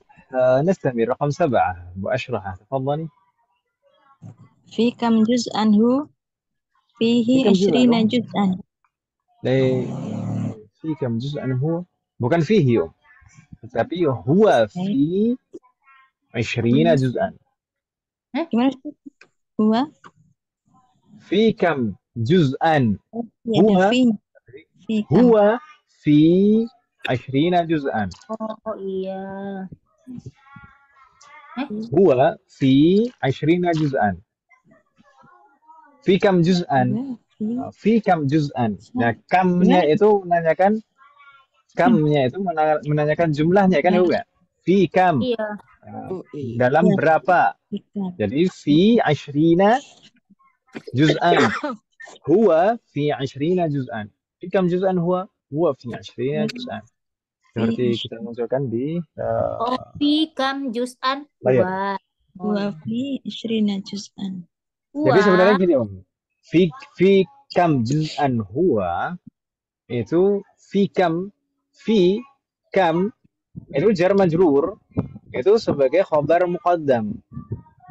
نستمر. رقم 7 وأشرحه. تفضلي. في كم جزءا هو؟ فيه 20 جزءا. في كم جزءا هو؟ bukan فيه tapi huwa fi 20 juz'an. Gimana? Huwa fi kam juz'an. Huwa huwa fi 20 juz'an. Oh iya. Huwa fi 20 juz'an. Fi kam juz'an. Fi kam juz'an. Nah, kamnya itu menanyakan menanyakan jumlahnya kan juga. Fi kam. Iya. Dalam berapa? Jadi fi 20 juz'an. Huwa fi 20 juz'an. Fi kam juz'an huwa? Huwa fi 20 juz'an. Seperti kita munculkan di fi kam juz'an layar. Huwa fi 20 juz'an. Jadi sebenarnya gini Om. Fi kam juz'an huwa itu fi kam itu jar majrur itu sebagai khabar muqaddam.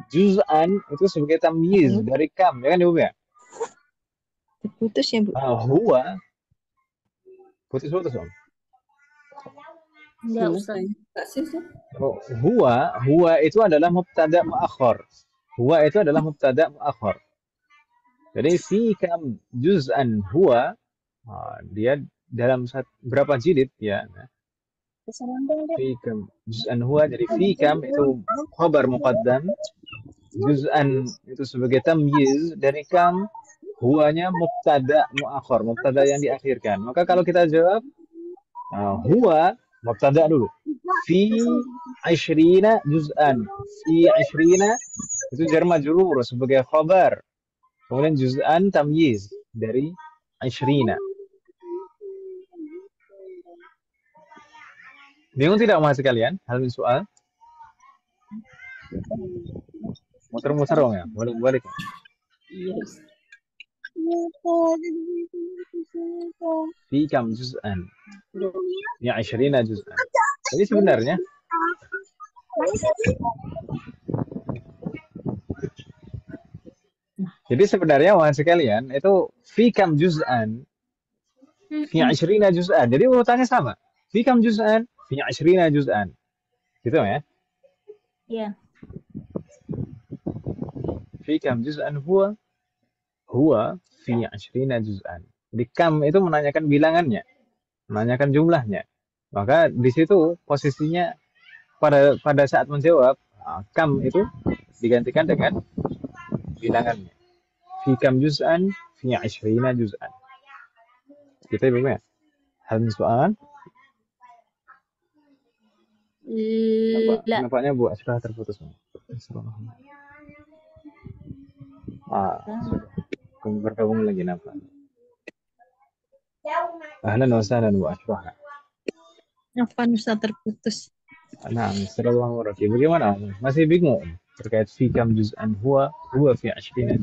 Juz'an itu sebagai tamyiz dari kam, ya kan Ibu ya? Putus ya, Bu? Huwa putus Om. Enggak usah. Huwa itu adalah mubtada muakhar. Huwa itu adalah mubtada muakhar. Jadi fi kam juz'an huwa dia dalam berapa jilid ya. Fi kam juz'an huwa, jadi fi kam itu khabar muqaddam, juz'an itu sebagai tamyiz dari kam, huwanya mubtada muakhar, mubtada yang diakhirkan. Maka kalau kita jawab huwa mubtada dulu. Fi 20 juz'an. Fi 20 itu jar majrur sebagai khabar. Kemudian juz'an tamyiz dari 20. Bingung tidak mahasiswa sekalian? Hal ini soal. Muter-muter dong ya, balik-balik. Yes. Fi kam juz'an. Ya 20 juz'an. Jadi sebenarnya mahasiswa sekalian itu fi kam juz'an. Fi 20 juz'an. Jadi urutannya sama. Fi kam juz'an. Fi 20 juz'an. Gitu ya? Iya. Fi kam juz'an huwa fi 20 juz'an. Di kam itu menanyakan bilangannya, menanyakan jumlahnya. Maka di situ posisinya pada saat menjawab kam itu digantikan dengan bilangannya. Fi kam juz'an fi 20 juz'an. Gitu ya, Bu ya? Hal soal? Nampaknya Bu Asrah terputus. Sudah. Bergabung lagi nampak. Ahlan wa sahlan wa ashraha. Apa Ustaz terputus? Nah, sallallahu alaihi. Bagaimana? Masih bingung terkait fi kam juz'an huwa fi 20 juz'an.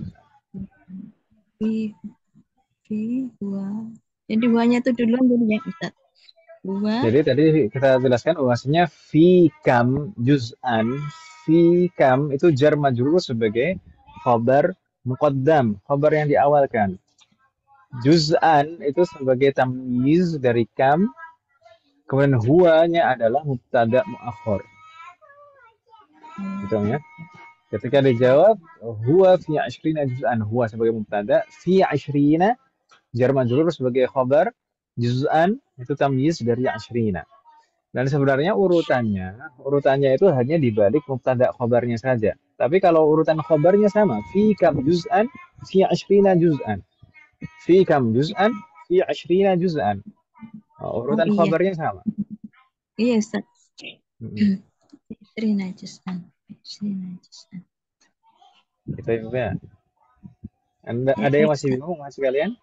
Fi dua. Jadi duanya itu duluan dulu ya Ustaz. Dua. Jadi tadi kita jelaskan bahwasanya fi kam juz'an, fi kam itu jar majrur sebagai khabar muqaddam, khabar yang diawalkan. Juz'an itu sebagai tamyiz dari kam, kemudian huwanya adalah mubtada muakhir. Gitu ya. Ketika dijawab huwa fi 20 juz'an, huwa sebagai mubtada, fi 20 jar majrur sebagai khabar, juz'an itu tamyiz dari 20. Dan sebenarnya urutannya itu hanya dibalik mubtada khabarnya saja. Tapi kalau urutan khabarnya sama, fi kam juz'an, fi 20 juz'an. Fi kam juz'an, fi 20 juz'an. Urutan iya. khabarnya sama. Iya Ustaz. Mm-mm. Istri najisan. Itu ya. Ada yang masih bingung masih kalian?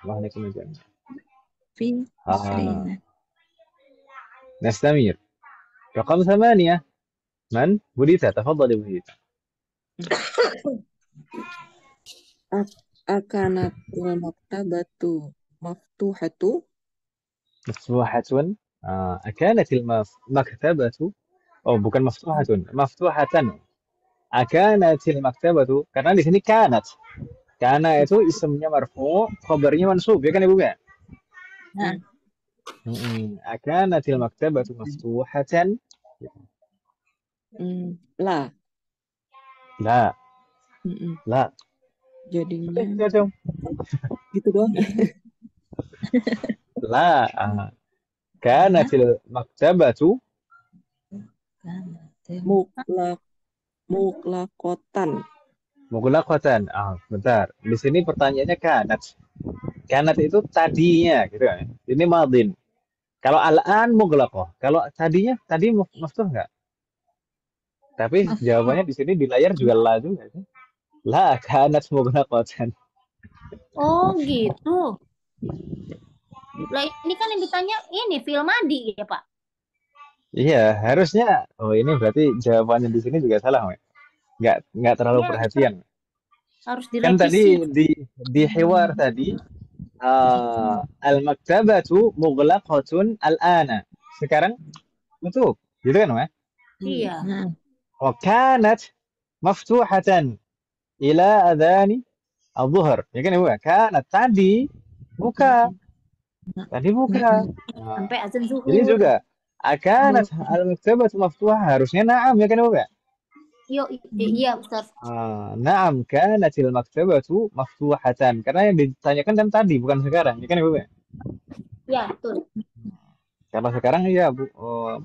Waalaikumsalam. Fi isrina. نستمر. رقم 8. من؟ بوليتا، تفضلي بوليتا. Akanatil maktabatu maftuhatu. مفتوحة. أكانت المكتبة bukan مفتوحة. مفتوحة. أكانت المكتبة karena di sini kanat. Kana itu isimnya marfu, khabarnya mansub, ya kan Ibu ya? Nah, أكانت المكتبة مفتوحة. La. لا. لا. Jadinya Itu gitu doang. لا. كانت المكتبة Muklakotan. mughlaqatan. Bentar. Di sini pertanyaannya kanat. Kanat itu tadinya gitu kan. Ini madin. Kalau al-an mughlaqah. Kalau tadi maftuh enggak? Tapi jawabannya di sini di layar juga la juga sih. La kanat mughlaqatan. Oh gitu. Lah ini kan yang ditanya ini film madi ya Pak? Iya, harusnya. Ini berarti jawabannya di sini juga salah, Mek. Enggak terlalu Ya, perhatian. harus Kan tadi direvisi. di hiwar tadi al-maktabatu mughlaqatun al-ana. Sekarang tutup. Gitu kan, Mek? Iya. Wa kanat maftuhatan ila adhani al-dhuhr. Ya kan Ibu? Kanat tadi buka. Tadi buka. Sampai azan zuhur. Ini juga akanat al-maktabatu maftuhah, harusnya na'am, ya kan Ibu? Iya Ustaz. Na'am kanatil maktabatu maftuhatan. Karena yang ditanyakan kan tadi, bukan sekarang, ya kan Ibu? Ya, betul. Kalau sekarang ya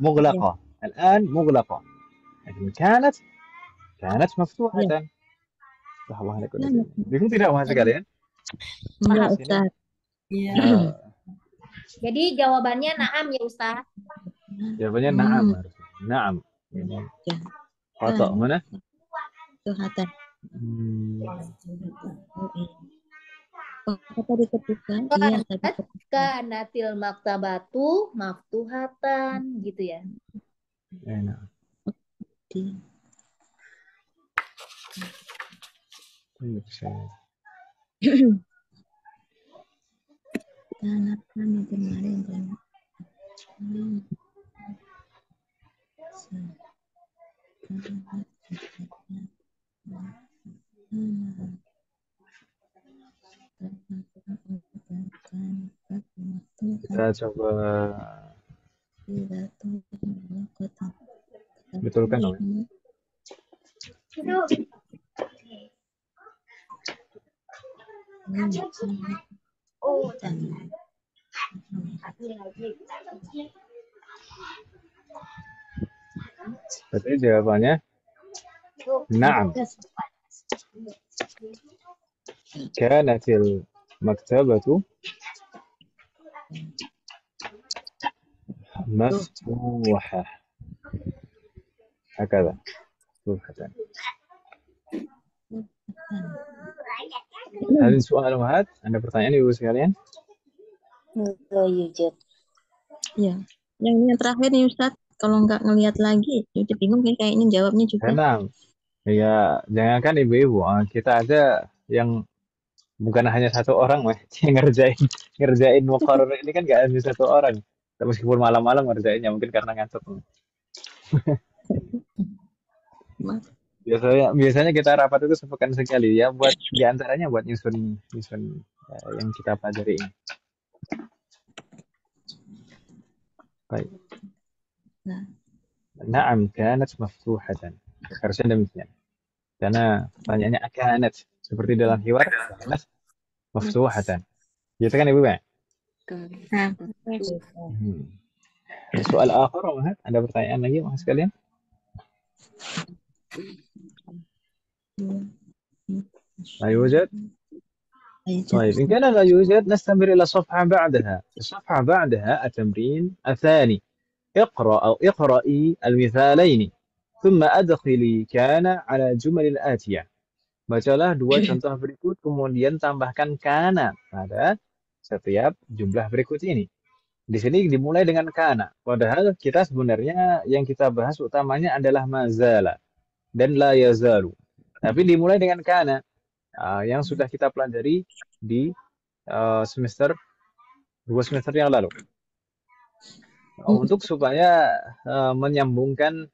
mughlaqah. Al-an mughlaqah. Kanat maftuhatan. Bingung tidak Mas kalian? Enggak Ustaz. Iya. Jadi jawabannya na'am ya Ustaz. Jawabannya na'am. Na'am. Khata mana? Tuhatan. Apa tadi ketika? Iya, tadi Kanatil maktabatu maftuhatan gitu ya. Enak. Tanah kami kemarin dan kita coba betulkan dong. Berarti jawabannya na'am. Kanatil maktabatu maftuhah. Hakada. Maftuhatan. Ada soal Ada pertanyaan Ibu sekalian? لا يوجد. Ya. Yang terakhir nih Ustadz, kalau nggak ngelihat lagi, udah bingung nih kayaknya jawabnya juga. Enam. Ya, jangankan ibu-ibu, kita aja yang bukan hanya satu orang, Mas, yang ngerjain muqarrar ini kan nggak hanya satu orang. Meskipun malam-malam ngerjainnya mungkin karena ngantuk. Maaf. Biasanya kita rapat itu sepekan sekali ya, buat diantaranya buat nyusun yang kita pelajari ini. Baik. Nah, Na'am kanat maftuhatan. Harusnya demikian. Karena pertanyaannya kanat seperti dalam hiwar kanat maftuhatan. Gitu kan Ibu ya? nah, Soal akhir, Mas. Ada pertanyaan lagi Mas sekalian? لا يوجد. طيب إن كان لا يوجد نستمر إلى الصفحة بعدها. الصفحة بعدها التمرين الثاني. اقرأ أو اقرأي المثالين ثم أدخلي كان على الجمل الآتية. Bacalah dua contoh berikut, kemudian tambahkan kana pada setiap jumlah berikut ini. Di sini dimulai dengan kana. Padahal kita sebenarnya yang kita bahas utamanya adalah mazala dan la yazalu. Tapi dimulai dengan kana yang sudah kita pelajari di dua semester yang lalu. Untuk supaya menyambungkan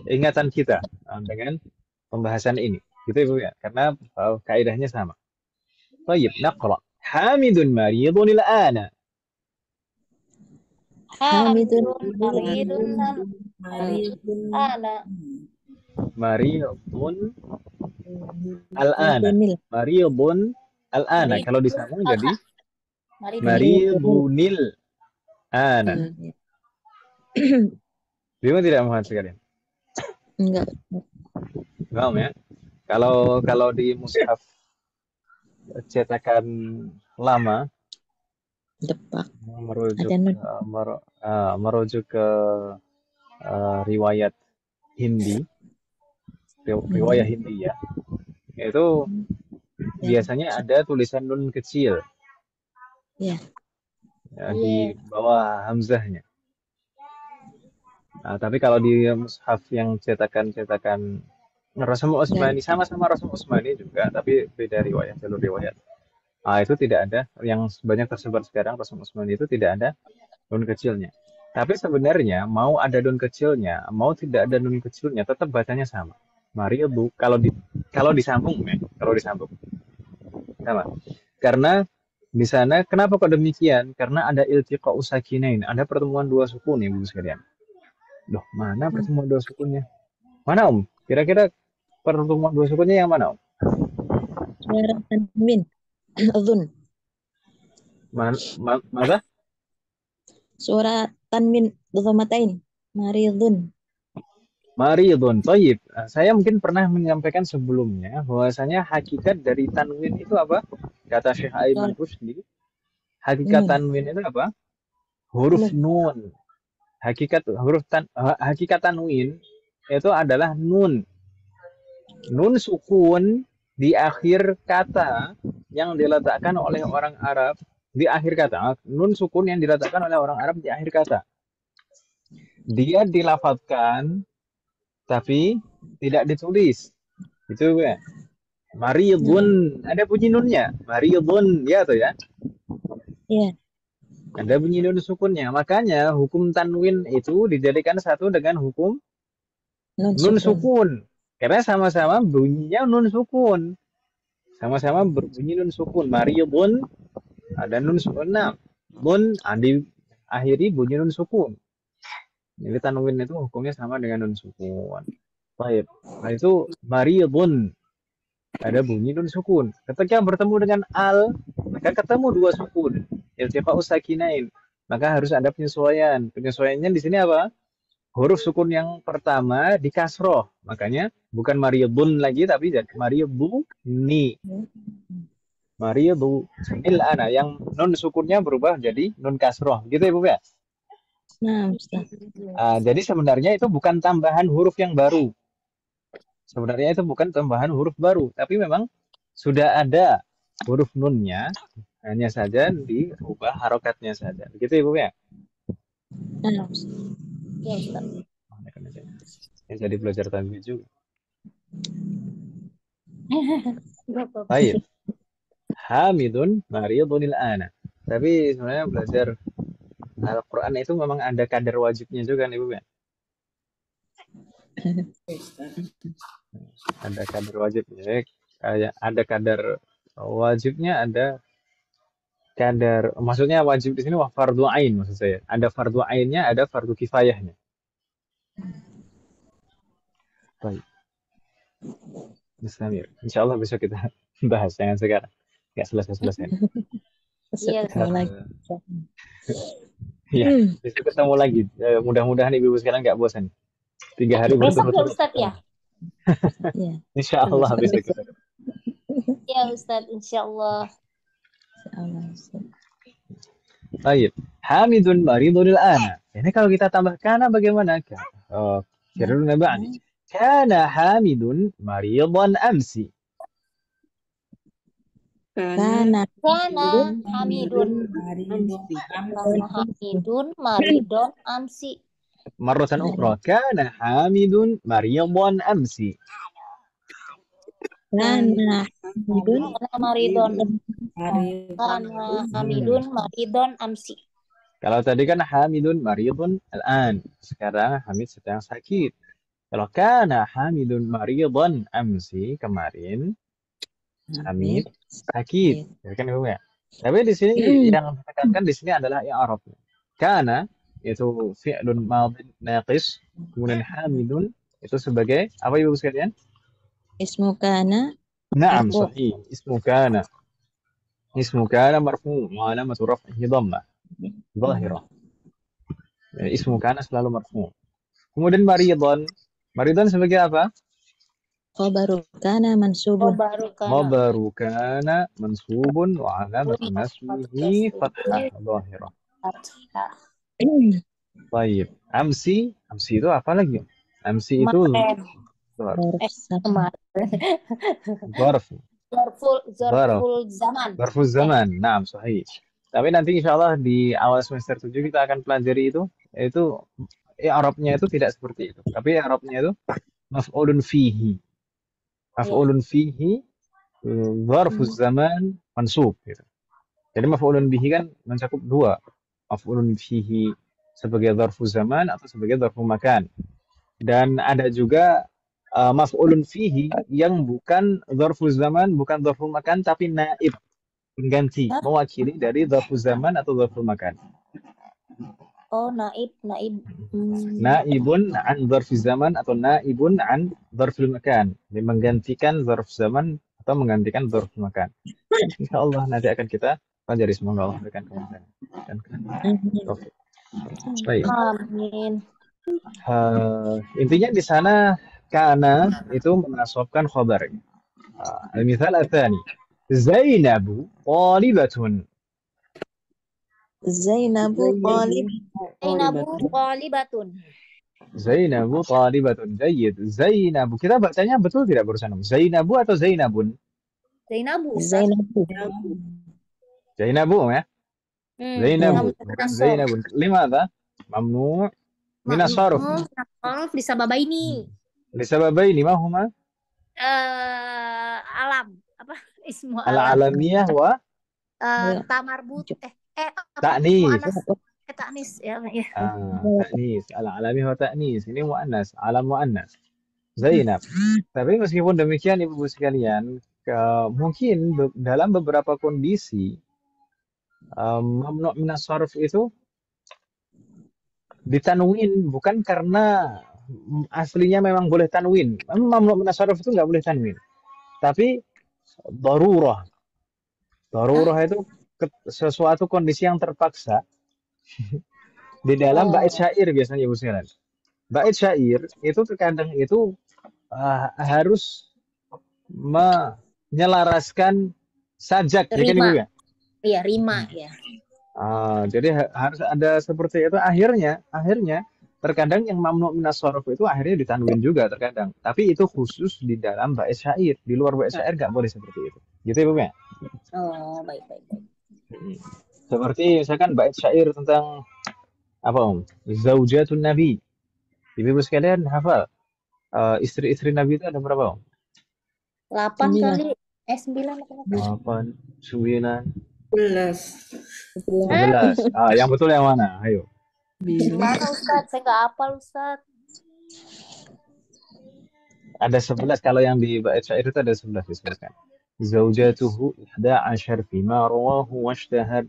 ingatan kita dengan pembahasan ini. Gitu Ibu ya, karena kaidahnya sama. Baik, naqra. Hamidun maridun al-ana. Hamidun Maridun Maridun ana. Maridun al-ana. Maridunil. Maridun al-ana. Kalau disambung jadi maridunil ana. Bagaimana tidak mohon sekalian? Enggak. Paham ya? Kalau di mushaf cetakan lama Depak. merujuk Ada nun. merujuk ke riwayat Hindi, riwayat Hindi ya, itu biasanya ada tulisan nun kecil Iya. ya, di bawah hamzahnya. Tapi kalau di mushaf yang cetakan Rasul Utsmani, sama-sama Rasul Utsmani juga, tapi beda riwayat, jalur riwayat. Itu tidak ada, yang banyak tersebar sekarang Rasul Utsmani itu tidak ada nun kecilnya. Tapi sebenarnya mau ada nun kecilnya, mau tidak ada nun kecilnya, tetap bacanya sama. Maridu kalau disambung ya, kalau disambung sama. Karena di sana kenapa kok demikian? Karena ada iltiqa'u sakinain, ada pertemuan dua sukun ya, Ibu sekalian. Loh, mana pertemuan dua sukunnya? Mana Kira-kira pertemuan dua sukunnya yang mana Suara tanwin. Adun. Masa? Suara tanwin dhammatain. Maridun. Maridun. Thayyib. Saya mungkin pernah menyampaikan sebelumnya bahwasanya hakikat dari tanwin itu apa? Kata Syekh Aiman Rusdi, hakikat tanwin itu apa? Huruf nun. Hakikat tanwin itu adalah nun. Nun sukun di akhir kata yang diletakkan oleh orang Arab di akhir kata. Nun sukun yang diletakkan oleh orang Arab di akhir kata. Dia dilafadzkan tapi tidak ditulis. Itu ya. Maridun, ada bunyi nunnya. Maridun, ya tuh ya. Iya. Ada bunyi nun sukunnya. Makanya hukum tanwin itu dijadikan satu dengan hukum nun sukun. Karena sama-sama bunyinya nun sukun. Sama-sama berbunyi nun sukun. Maridun ada nun sukun. Nah, nun diakhiri bunyi nun sukun. Jadi tanwin itu hukumnya sama dengan nun sukun. Baik. Nah itu maridun ada bunyi nun sukun. Ketika bertemu dengan al, maka ketemu dua sukun. Iltiqa'u sakinain. Maka harus ada penyesuaian. Penyesuaiannya di sini apa? Huruf sukun yang pertama di kasroh. Makanya bukan maridun lagi, tapi mariduni. Maridunil ana. Yang nun sukunnya berubah jadi nun kasroh. Gitu ya, Bu ya? Nah, Ustaz. Jadi sebenarnya itu bukan tambahan huruf yang baru. Sebenarnya itu bukan tambahan huruf baru. Tapi memang sudah ada huruf nunnya hanya saja diubah harokatnya saja. Begitu Ibu ya? Nah, Ya, Ustaz. Ya, jadi belajar tajwid juga. Nggak apa-apa. Baik. Hamidun maridunil ana. Tapi sebenarnya belajar Al-Quran itu memang ada kadar wajibnya juga kan Ibu ya? Ada kadar wajibnya. Kayak ada kadar wajibnya, ada kadar, maksudnya wajib di sini fardu ain maksud saya. Ada fardu ainnya, ada fardu kifayahnya. Baik. Bismillah. Insya Allah besok kita bahas, jangan sekarang. Nggak selesai-selesai. Iya, ketemu lagi. Ya, besok ketemu lagi. Mudah-mudahan ibu sekalian nggak bosan. 3 hari besok ya berturut-turut. Ustaz ya? Ya, Insya Allah besok kita. Ya Ustaz, insya Allah. Allah. Baik. Hamidun maridunil ana. Ini kalau kita tambahkan bagaimana? Kira dulu ba'di. Kana Hamidun maridan amsi. Karena Karena Hamidun maridon amsi. Marratan ukhra. Kana Hamidun maridan amsi. karena Hamidun Hamidun maridon amsi. Kalau tadi kan Hamidun maridun al-an. Sekarang Hamid sedang sakit. Kalau kana Hamidun maridan amsi, kemarin Hamid sakit. Ya kan Ibu ya? Tapi di sini yang ditekankan di sini adalah i'rab. Kana itu fi'lun madhin naqis, kemudian Hamidun itu sebagai apa Ibu sekalian? ismu kana Naam, marfu. sahih. Ismu kana. Ismu kana marfu' wa alamatu raf'ihi dhammah dhahirah. Ya, ismu kana selalu marfu'. Kemudian maridon sebagai apa? Khabaru kana mansubun. Khabaru kana mansubun wa alamatu nasbihi fathah dhahirah. Baik. Amsi itu apa lagi? Amsi itu Zarful zaman. Zarful zaman. Naam, sahih. Tapi nanti insya Allah di awal semester 7 kita akan pelajari itu i'rabnya itu tidak seperti itu. Tapi i'rabnya itu maf'ulun fihi. Maf'ulun fihi zarful zaman mansub gitu. Jadi maf'ulun bihi kan mencakup 2. Maf'ulun fihi sebagai zarful zaman atau sebagai zarful makan. Dan ada juga maf'ulun fihi yang bukan zarful zaman, bukan zarful makan, tapi naib, pengganti, mewakili dari zarful zaman atau zarful makan. Oh, naib. Naibun an zarful zaman atau naibun an zarful makan. Ini menggantikan zarf zaman atau menggantikan zarful makan. Insya Allah nanti akan kita pelajari, semoga Allah berikan kemudahan dan taufik. Baik. Amin. Intinya di sana kana itu menasabkan khabar. Al-mithal ats-tsani. Zainabu talibatun. Zainabu qalibatun. Zainabu talibatun. Jayyid. Zainabu. Kita bacanya betul tidak barusan? Zainabu atau Zainabun? Zainabu. Zainabu ya. Zainabu. Bukan Zainabun. Limadha? Mamnu' min as-sarf. Lisababaini. Lisababaini ma huma? Alam. Apa? Ismu alam. Al-alamiyah wa Tamarbut. ta'nis. Ta'nis ya. Ta'nis. Al-alamiyah wa ta'nis. Ini muannas, alam muannas. Zainab. Tapi meskipun demikian Ibu sekalian, mungkin dalam beberapa kondisi mamnu' min as-sarf itu ditanwin bukan karena aslinya memang boleh tanwin. Mamnu' min as-sarf itu nggak boleh tanwin. Tapi darurah. Darurah itu sesuatu kondisi yang terpaksa di dalam bait syair biasanya Ibu sekalian. Bait syair itu terkadang itu harus menyelaraskan sajak, ya kan Ibu ya? Iya, rima ya. Jadi harus ada seperti itu. Akhirnya terkadang yang mamnu minas shorof itu akhirnya ditanwin juga terkadang. Tapi itu khusus di dalam bait syair. Di luar bait syair nggak boleh seperti itu. Gitu ya, Bu ya? Oh, baik. Seperti misalkan bait syair tentang apa, Om? Zaujatun Nabi. Ibu-ibu sekalian hafal. Istri-istri Nabi itu ada berapa, Om? 8 9. kali. 9 apa? 8, 9, 11. 11. Yang betul yang mana? Ayo. Mana Ustaz? Saya nggak hafal Ustaz. Ada 11 kalau yang di bait syair itu ada 11 disebutkan. Zaujatuhu 11 fima rawahu washtahar.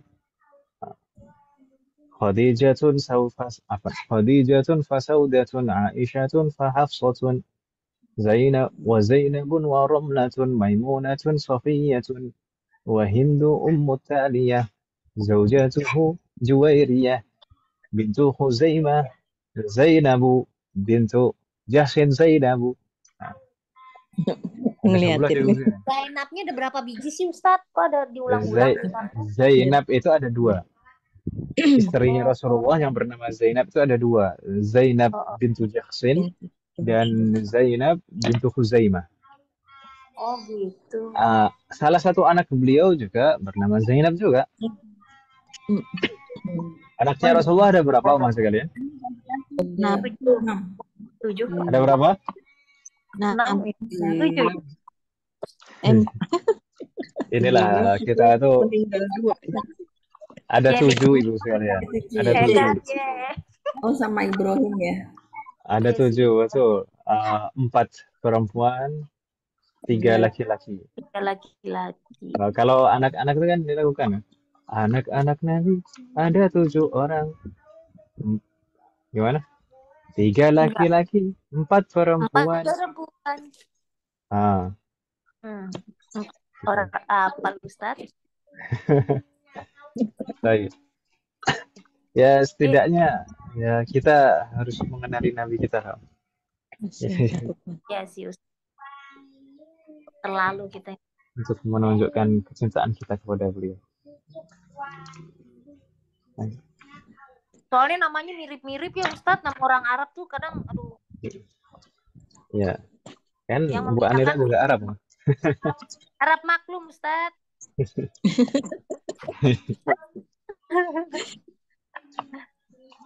Khadijatun Khadijatun fasaudatun Aisyatun fahafsatun Zainab wa Zainabun wa Ramlatun Maimunatun Safiyatun wa Hindu ummu Taliyah Zaujatuhu Juwairiyah bintu Khuzaimah Zainabu bintu Jahsin Zainabu. Ada 11 Ngeliatin. ya, Bu. Zainabnya ada berapa biji sih Ustaz? Kok ada diulang-ulang? Zainab itu ada 2. Istrinya Rasulullah yang bernama Zainab itu ada 2. Zainab bintu Jahsin dan Zainab bintu Khuzaimah. Oh gitu. Salah satu anak beliau juga bernama Zainab juga. Anaknya Rasulullah ada berapa, Mas sekalian? Nah, 7. Ada berapa? nah, 7. Inilah kita tuh Meninggal 2. ada 7, Ibu sekalian. Ada 7. Oh, sama Ibrahim ya. Ada 7, betul. 4 perempuan, 3 laki-laki. Laki-laki. Nah, kalau anak-anak itu kan dilakukan. Anak-anak Nabi ada 7 orang. Gimana? 3 laki-laki, 4 perempuan. 4 perempuan. Ah, Orang apa Ustaz? baik. Ya setidaknya ya kita harus mengenali Nabi kita, Kak. Ya sih Ustaz. Terlalu kita. Untuk menunjukkan kecintaan kita kepada beliau. Soalnya namanya mirip-mirip ya Ustaz, nama orang Arab tuh kadang aduh. Ya, kan Yang Bu Anita membedakan juga Arab. Arab maklum Ustaz.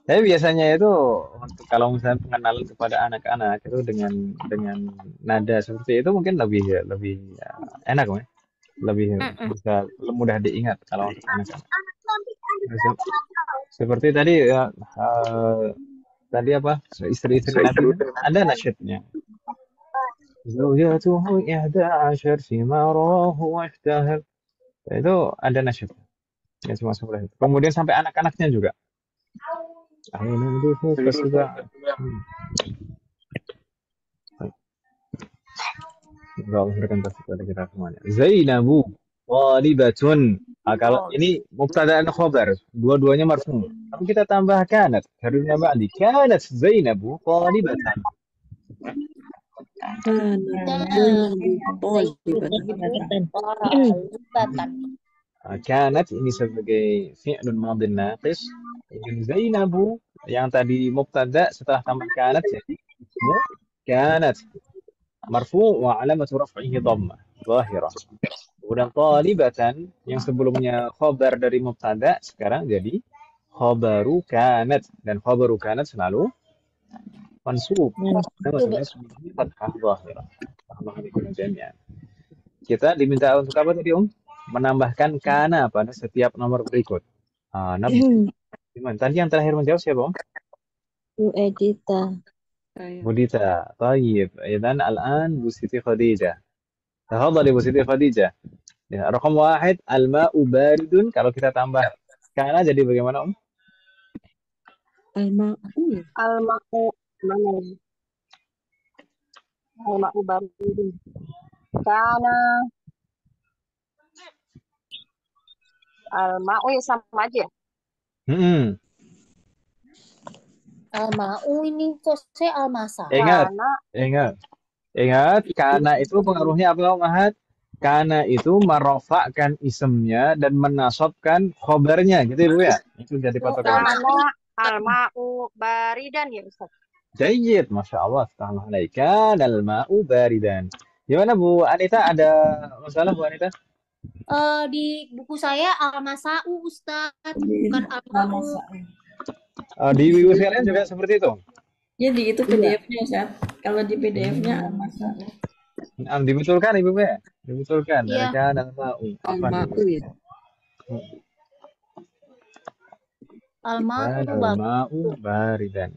Tapi biasanya itu untuk kalau misalnya pengenalan kepada anak-anak itu dengan nada seperti itu mungkin lebih enak, ya. Lebih bisa mudah diingat kalau untuk anak-anak. Seperti tadi ya, tadi apa? Istri-istri Nabi ada nasyidnya. Zaujatuhu 11 fima rawahu washtahar. Itu ada nasyid. Ya cuma sebelah itu. Kemudian sampai anak-anaknya juga. Allah berikan taufik kepada kita semuanya. Zainabu Thalibatun. Kalau ini mubtada dan khabar, dua-duanya marfu. Tapi kita tambah kanat. Karena ba'di kanat Zainabu Thalibatan. Kanat ini sebagai fi'lun madin naqis. Zainabu yang tadi mubtada setelah tambah kanat jadi ismu kanat marfu wa alamatu raf'ihi dhammah zahirah. Kemudian talibatan yang sebelumnya khabar dari mubtada sekarang jadi khabaru kanat, dan khabaru kanat selalu mansub. Fathah zahirah. Kita diminta untuk apa tadi, menambahkan kana pada setiap nomor berikut. Nabi. Tadi yang terakhir menjawab siapa, Om? Bu Edita. Budita. Tayyib. Idan al-an Bu Siti Khadijah. Tafadhali Bu Siti Khadijah. Ya, raqam 1 al-ma'u baridun. Kalau kita tambah kana jadi bagaimana, Om? Al-ma'u mana lagi? Al-ma'u baridun. Karena al-ma'u ya sama aja. Al-ma'u ini kok saya al-masa. Ingat, kana itu pengaruhnya apa, Mahat? Kana itu merofakkan isimnya dan menasabkan khobarnya, gitu ya, Bu ya? Itu jadi patokan. Al-ma'u baridan ya Ustaz. Jayyid, Masya Allah. Astaghfirullah alaik. Kana al-ma'u baridan. Gimana Bu Anita? Ada masalah Bu Anita? Di buku saya Al-Masa'u Ustadz, Di bukan nama Al-Ma'u. saya. Di buku kalian juga seperti itu? Jadi itu Iya. PDF-nya, Ustaz. Kalau di PDF-nya masa Dibetulkan Ibu Be? Dibetulkan. Iya. Kana al-ma'u. Apa nih? Al-ma'u ya. Al-Ma'u Kana bagus. al-ma'u baridan.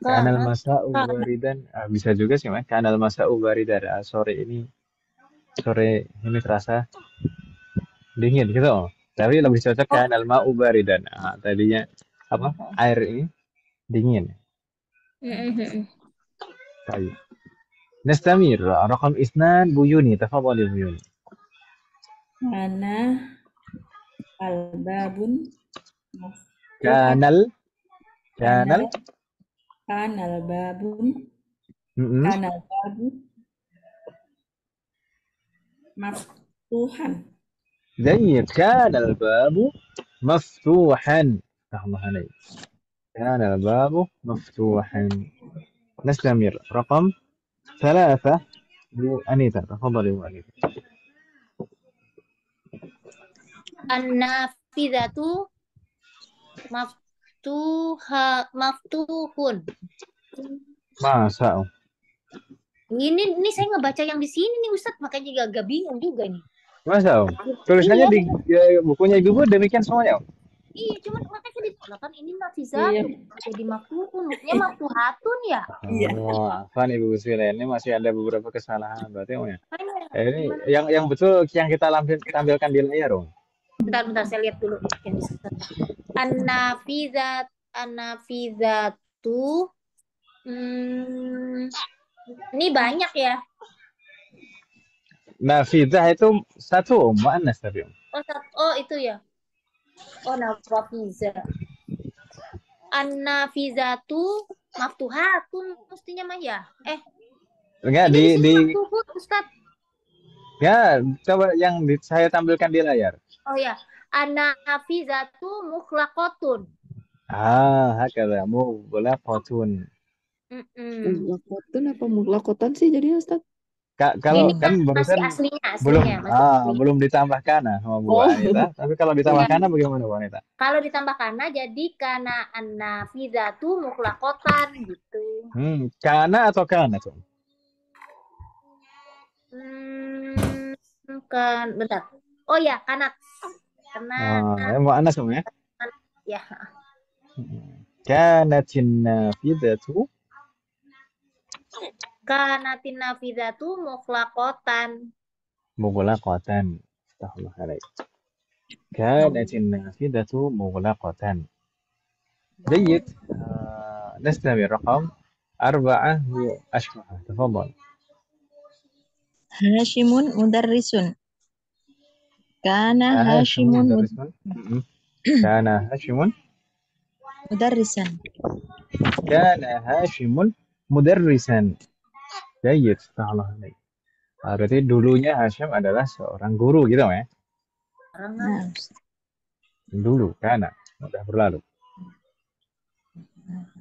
Kana al-masa'u baridan. Bisa juga sih, Mas. Kana al-masa'u baridan. Sore ini terasa dingin gitu. Tapi lebih cocok kana al-ma'u baridan. Tadinya apa? Air ini dingin. طيب نستمر رقم 2 بيوني تفضلي بيوني mana albabun كانال kanal babun Mm-mm. kanal babu maftuhan. جيد كان الباب مفتوحا الله عليك كان الباب مفتوحا نستمر رقم 3 بو أنيتا تفضلي بو أنيتا An-nafidatu maftuhun. Masa Ini saya ngebaca yang di sini nih Ustadz, makanya agak bingung juga nih. Masa tulisannya di bukunya Ibu demikian semuanya. Iya, cuman makanya ditolakkan ini nafizatu jadi maftuhun, maksudnya maftuhatun ya. Iya. Apa nih Bu Sire? Ini masih ada beberapa kesalahan berarti ya. Makanya, Ini yang betul yang kita tampilkan di layar dong. bentar saya lihat dulu yang di sana. An-nafizatu ini banyak ya. Nafidah itu satu muannas tapi. Oh itu ya. Oh nafiza. An-nafizatu maftuhatun mestinya mah ya. Enggak Ini di maftuhun Ustaz. ya coba yang saya tampilkan di layar. Oh ya. An-nafizatu mukhlaqatun. Hakada mughlaqatun. Mutlaqotun apa mutlakotan sih jadinya Ustaz? Kalau Ini kan masih barusan aslinya, belum masih asli. belum ditambahkan sama Bu Anita, tapi kalau ditambahkan bagaimana Bu Anita? Kalau ditambah kana jadi kana an-nafizatu mukhlaqatan gitu. Kana atau kana tuh? Kan bentar. Oh ya, kanat. Karena muannas ya. ya. Kanatin nafidatu Kanatin nafizatu mukhlaqatan. mughlaqatan. Astagfirullah alaik. Kanatin nafidatu mughlaqatan. جيد نستمر رقم 4 أشبه تفضل Hashimun mudarrisun. Kana Hashimun كان هاشم mudarrisan. كان هاشم مدرسا جيد الله عليك. Berarti dulunya Hashim adalah seorang guru gitu ya? Nah, Dulu, karena sudah berlalu.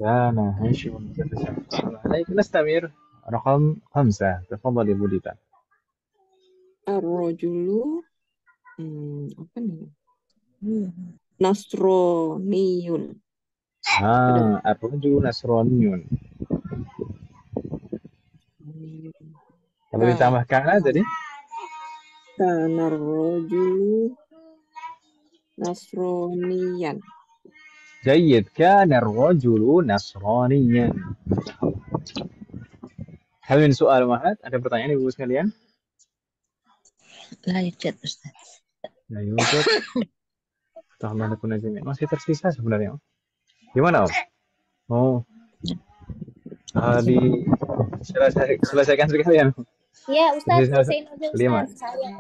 كان هاشم مدرسا الله عليك. نستمر رقم 5 تفضل يا بوديتا. Ar-rajulu apa nih? Nasroniyun. الرجل نصراني. Kalau ditambahkan tadi? Kana ar-rajulu nasroniyan. جيد كان الرجل نصرانيا. هل من سؤال واحد؟ Ada pertanyaan Ibu sekalian? la yujad Ustaz. Nah, yujad. Masih tersisa sebenarnya. Gimana Om? Selesaikan sekalian. Ya Ustaz, selesaiin aja Lima. Ustaz. Saya.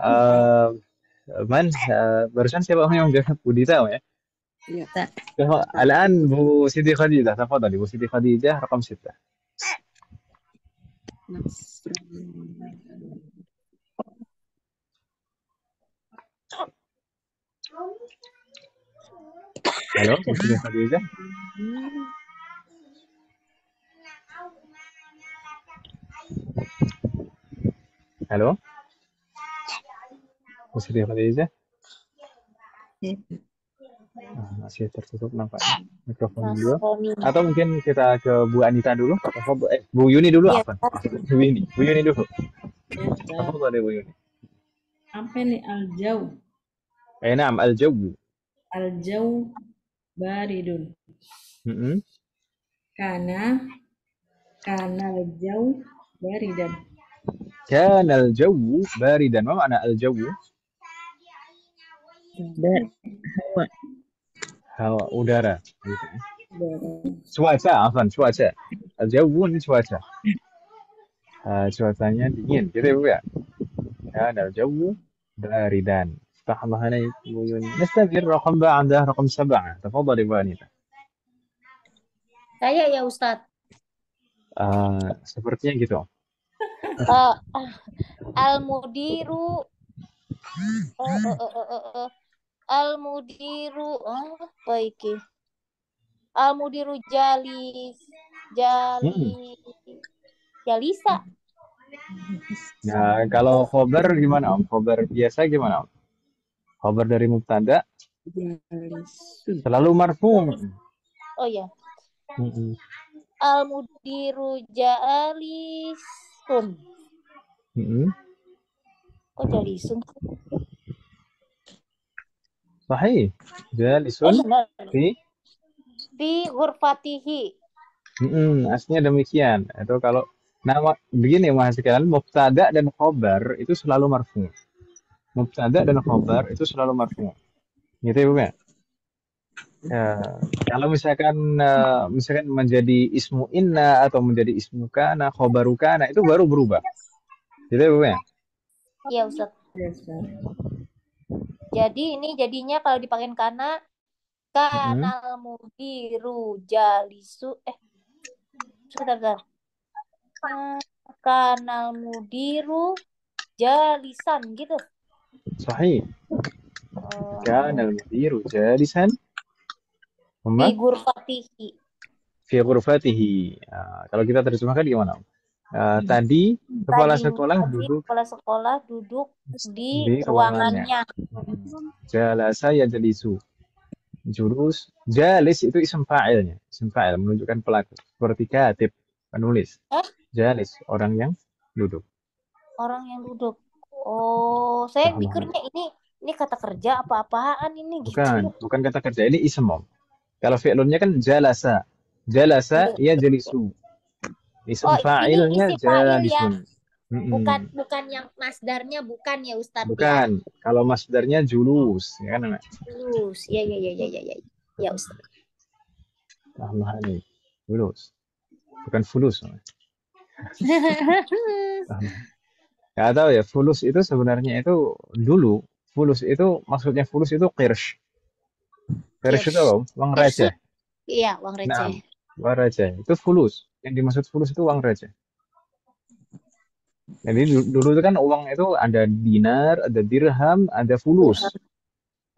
barusan siapa yang jawab? Budita ya? Iya. الآن بو سيدي خديجة تفضلي بو سيدي خديجة رقم 6. Halo, Bu Siti Khadijah. Halo, Bu Siti Khadijah. Ya. Masih tertutup nampaknya mikrofon beliau. Romi. Atau mungkin kita ke Bu Anita dulu. Bu Yuni dulu Iya, apa? Bu Yuni dulu. Ya, Ustaz. Apa tadi Bu Yuni? Apa nih al-jaw? Naam, al-jawu. Al-jaw baridun. Mm-mm. Kana al-jaw baridan. Kana al-jawu baridan. Ma makna al-jawu? Hawa. Hawa, udara. Gitu. Badan. Cuaca, afan, cuaca. Al-jawu ini cuaca. Cuacanya dingin, gitu ya Bu ya. Kana al-jawu baridan. افتح الله عليك أبو يوني. نستمر رقم بعده رقم 7. تفضل يا أنيتا. Saya ya Ustadz. Sepertinya gitu. Eh, Al-mudiru Al-mudiru apa iki? Al-mudiru Jalisa. Nah, kalau khobar gimana Om? Khobar biasa gimana Om? Khobar dari mubtada Jalisun. selalu marfu. Oh ya. Mm-mm. Al-mudiru jalisun. Mm-mm. Kok jalisun? Sahih. Oh Jalisun benar. fi. Fi ghurfatihi. Aslinya demikian. Itu kalau nama begini Mas sekalian, mubtada dan khobar itu selalu marfu. Mubtada dan khobar itu selalu marfu. Gitu ya Bu ya? Kalau misalkan menjadi ismu inna atau menjadi ismu kana, khobaru kana itu baru berubah. Gitu ya Bu ya? Iya Ustadz. Ya, Ustaz. Jadi ini jadinya kalau dipakein kanal mudiru jalisu sebentar. Kanal mudiru jalisan gitu. Sahih. Kana al-mudiru jalisan Fi ghurfatihi. fi ghurfatihi. Kalau kita terjemahkan gimana? Tadi kepala sekolah duduk di ruangannya. Jalasa yajlisu. Julus, jalis itu isim fa'ilnya. Isim fa'il menunjukkan pelaku. Seperti katib, penulis. Jalis, orang yang duduk. Orang yang duduk. Oh, saya mikirnya ini kata kerja apa-apaan ini gitu. Bukan kata kerja, ini isim Om. Kalau fi'lunnya kan jalasa. Jalasa yajlisu. Isim fa'ilnya ini isim fa'il jalisun. Bukan yang masdarnya bukan ya Ustadz. Bukan. Kalau masdarnya julus, ya kan? Julus. Ya. Ya Ustadz. Ini julus. Bukan fulus. Nggak tahu ya, fulus itu sebenarnya itu dulu. Fulus itu maksudnya fulus itu qirsh. Qirsh itu apa? Uang receh. Iya, uang receh. Nah, uang receh. Itu fulus. Yang dimaksud fulus itu uang receh. Jadi dulu itu kan uang itu ada dinar, ada dirham, ada fulus.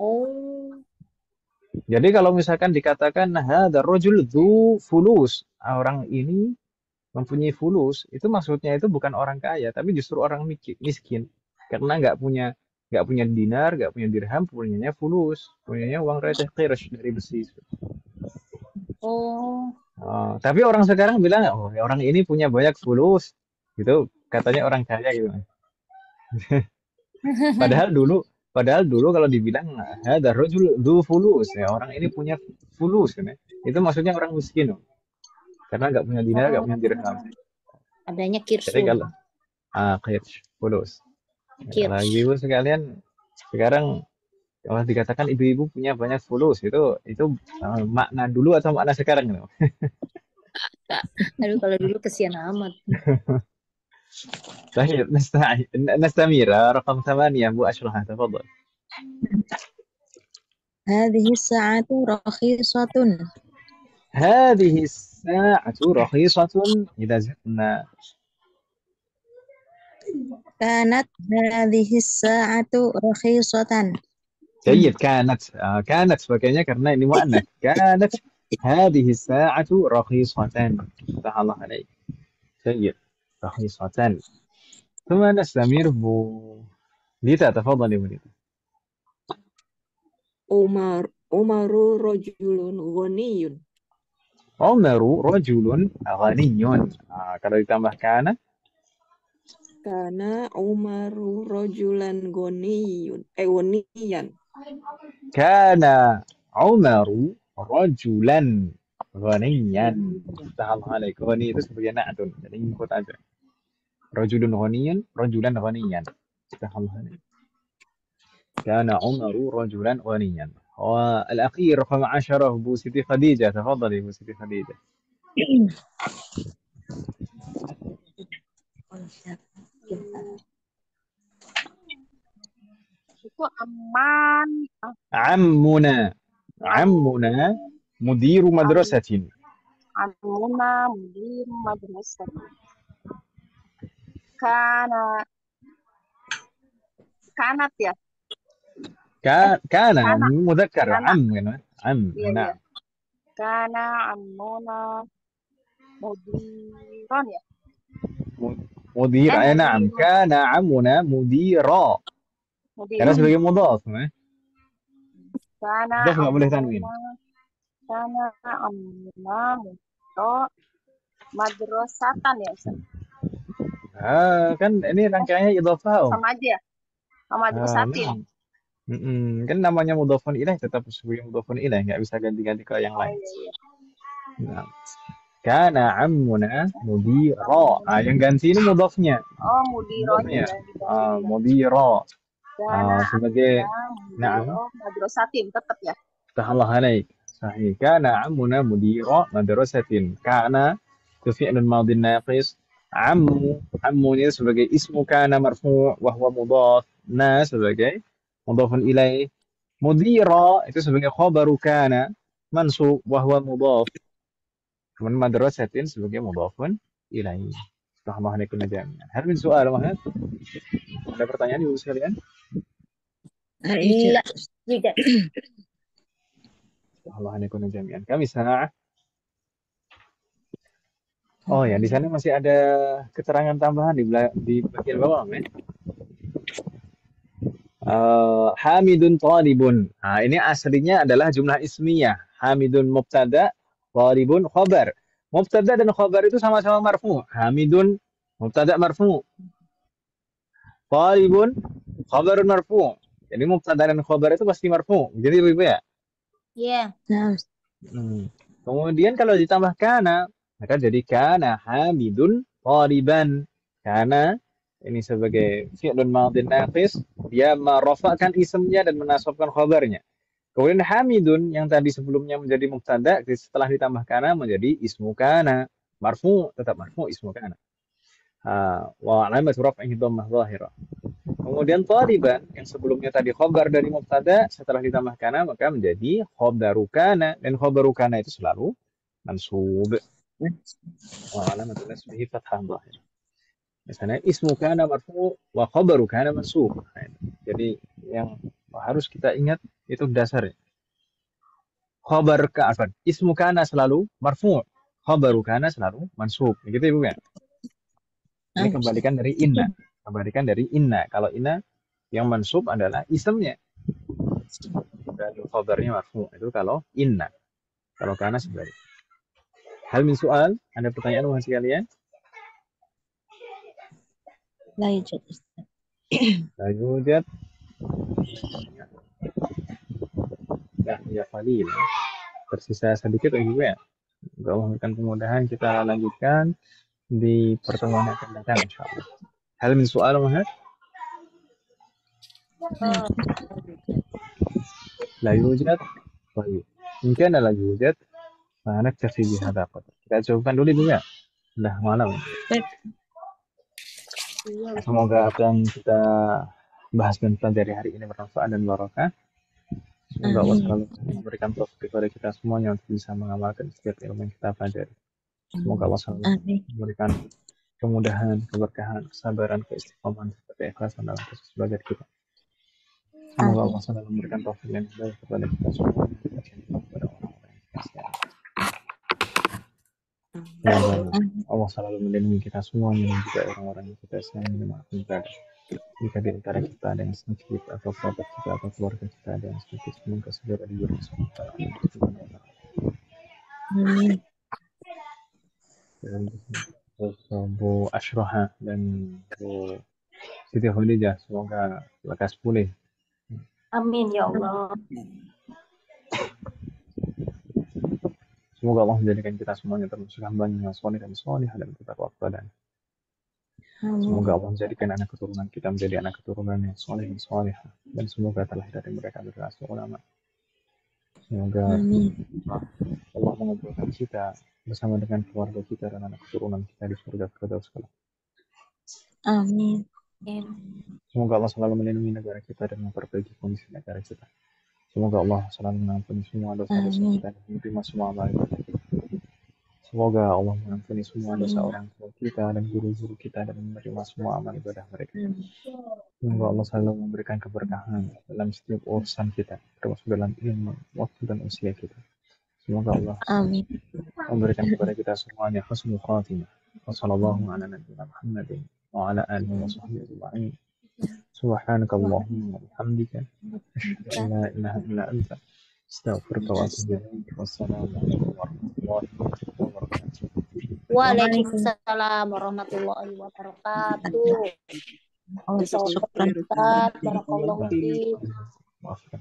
Oh. Jadi kalau misalkan dikatakan hadza rajul dzu fulus, orang ini mempunyai fulus, itu maksudnya itu bukan orang kaya, tapi justru orang miskin. Karena nggak punya dinar, nggak punya dirham, punyanya fulus, punyanya uang receh qirsh dari besi. Tapi orang sekarang bilang, oh orang ini punya banyak fulus, gitu. Katanya orang kaya gitu. Padahal dulu kalau dibilang ada rajul dzu fulus, ya orang ini punya fulus kan ya. Itu maksudnya orang miskin. Karena nggak punya dinar, nggak punya dirham. Adanya kirsu. Jadi kalau qirsh, fulus. Lagi ibu sekalian, sekarang kalau dikatakan ibu-ibu punya banyak fulus, itu makna dulu atau makna sekarang? Aduh, kalau dulu kesian amat. طيب نستمر رقم 8 أبو أشرح تفضل. هذه الساعة رخيصة. هذه الساعة رخيصة إذا زدنا. كانت هذه الساعة رخيصة. Jayyid, kanat sebagainya karena ini mu'annas. Kanat hadhihi as-sa'atu rakhisatan. Tahallah alaik. Jayyid. Rakhisatan. ثم نستمر ديتا تفضلي وليد. Umaru rojulun ghaniyun. Umaru rajulun ghaniyun. Kalau ditambah kana Kana Umaru rojulan ghaniyan. kana Umaru rajulan ghaniyan. Tahallah alaik. Ghani itu sebagai na'tun. Jadi ikut aja. Rajulun ghaniyan, rajulan ghaniyan. Tahallah alaik. كان عمر رجلا غنيا. والأخير رقم 10 أبو سيدي خديجة. تفضلي أبو سيدي خديجة. Itu aman. عمنا مدير مدرسة. Amuna mudir madrasah. Kanat ya. كان مذكر عم kan? عم Iya, نعم. Kana amuna mudiron ya. مدير نعم كان عمنا مديرا karena Mudiron. sebagai mudhaf Kana mudhaf nggak boleh tanwin. Kana amuna mudiro madrasatan ya. Ustaz? Kan ini rangkaiannya idhafah. Sama aja ya. Sama madrasatin. Kan namanya mudhafun ilaih tetap sebagai mudhafun ilaih, nggak bisa ganti-ganti ke yang lain. Iya. Nah. Kana ammuna mudira. Yang ganti ini mudhafnya. Oh, mudironya ya. Mudira. Kana sebagai mudiro madrasatin tetap ya. Tahallah alaik. Sahih. Kana ammuna mudira madrasatin. Kana itu fi'lun madin naqis. Ammu ini sebagai ismu kana marfu' wa huwa mudhaf. Na sebagai mudhafun ilaih. Mudira itu sebagai khabaru kana mansub wa huwa mudhaf. Kemudian madrasatin sebagai mudhafun ilaih. Tahallah alaikum jami'an. Hal min soal Mahad? Ada pertanyaan Ibu sekalian? Iya. Tidak. Allah alaikum jami'an. Kami sa'ah. Oh ya, di sana masih ada keterangan tambahan di bagian bawah, Hamidun talibun. Ini aslinya adalah jumlah ismiyah. Hamidun mubtada, talibun khabar. Mubtada dan khabar itu sama-sama marfu. Hamidun mubtada marfu. Talibun khabarun marfu. Jadi mubtada dan khabar itu pasti marfu. Jadi Ibu ya? Iya. Kemudian kalau ditambah kana, maka jadi kana hamidun taliban. Kana ini sebagai fi'lun madin naqis, dia merofakkan isimnya dan menasabkan khabarnya. Kemudian hamidun yang tadi sebelumnya menjadi mubtada, setelah ditambah kana menjadi ismu kana, marfu, tetap marfu ismu kana. Wa alamatu raf'ihi dhammah dhahirah. Kemudian taliban yang sebelumnya tadi khabar dari mubtada, setelah ditambah kana maka menjadi khabaru kana, dan khabaru kana itu selalu mansub. Wa alamatu nasbihi fathah dhahirah. Misalnya ismu kana marfu wa khabaru kana mansub. Jadi yang harus kita ingat itu dasarnya. Khabar kana, ismu kana selalu marfu, khabaru kana selalu mansub. Begitu Ibu ya? Ini kembalikan dari inna. Kembalikan dari inna. Kalau inna yang mansub adalah isimnya. Dan khabarnya marfu. Itu kalau inna. Kalau kana sebaliknya. Hal min soal? Ada pertanyaan bukan sekalian? La yujad. La yujad. Ya qalil. Tersisa sedikit lagi ya. Untuk memberikan kemudahan kita lanjutkan di pertemuan yang akan datang insyaallah. Hal min soal Mahad? La yujad. Baik. Mungkin la yujad. Naktafi bihadza qadar. Kita cukupkan dulu Ibu ya. Sudah malam. Semoga apa yang kita bahas dan pelajari hari ini bermanfaat dan barokah. Semoga Allah selalu memberikan taufik kepada kita semuanya untuk bisa mengamalkan setiap ilmu yang kita pelajari. Semoga Allah selalu memberikan kemudahan, keberkahan, kesabaran, keistiqomahan, serta keikhlasan dalam proses belajar kita. Semoga Amin. Allah selalu memberikan taufik dan hidayah kepada kita semua, kepada orang-orang yang kita sayangi. Semoga Amin. Allah selalu melindungi kita semuanya dan juga orang-orang yang kita sayangi dimanapun berada. Jika di antara kita ada yang sakit atau kerabat kita atau keluarga kita ada yang sakit, semoga segera diberi kesehatan. Amin. Dan terus Bu Ashroha dan Bu Siti Khadijah, semoga lekas pulih. Amin ya Allah. Semoga Allah menjadikan kita semuanya termasuk hamba-Nya yang soleh dan soleh dan tetap waspada. Amin. Semoga Allah menjadikan anak keturunan kita menjadi anak keturunan yang soleh dan soleh, dan semoga terlahir dari mereka generasi ulama. Semoga Amin. Allah mengumpulkan kita bersama dengan keluarga kita dan anak keturunan kita di surga Firdaus kelak. Amin. Semoga Allah selalu melindungi negara kita dan memperbaiki kondisi negara kita. Semoga Allah selalu mengampuni semua dosa-dosa Amin. kita dan menerima semua amal ibadah. Semoga Allah mengampuni semua dosa Amin. orang tua kita dan guru-guru kita dan menerima semua amal ibadah mereka. Amin. Semoga Allah selalu memberikan keberkahan dalam setiap urusan kita, termasuk dalam ilmu, waktu dan usia kita. Semoga Allah Amin. memberikan kepada kita semuanya husnul khatimah. Wassallallahu ala nabiyyina Muhammadin wa ala alihi wa sahbihi ajma'in. Subhanakallahumma wa bihamdika asyhadu an la ilaha illa anta astaghfiruka wa atubu ilaik. Wassalamu alaikum warahmatullahi wabarakatuh. Waalaikumsalam warahmatullahi wabarakatuh. Oh, syukran. Ustaz, barakallahu fiik. Maafkan.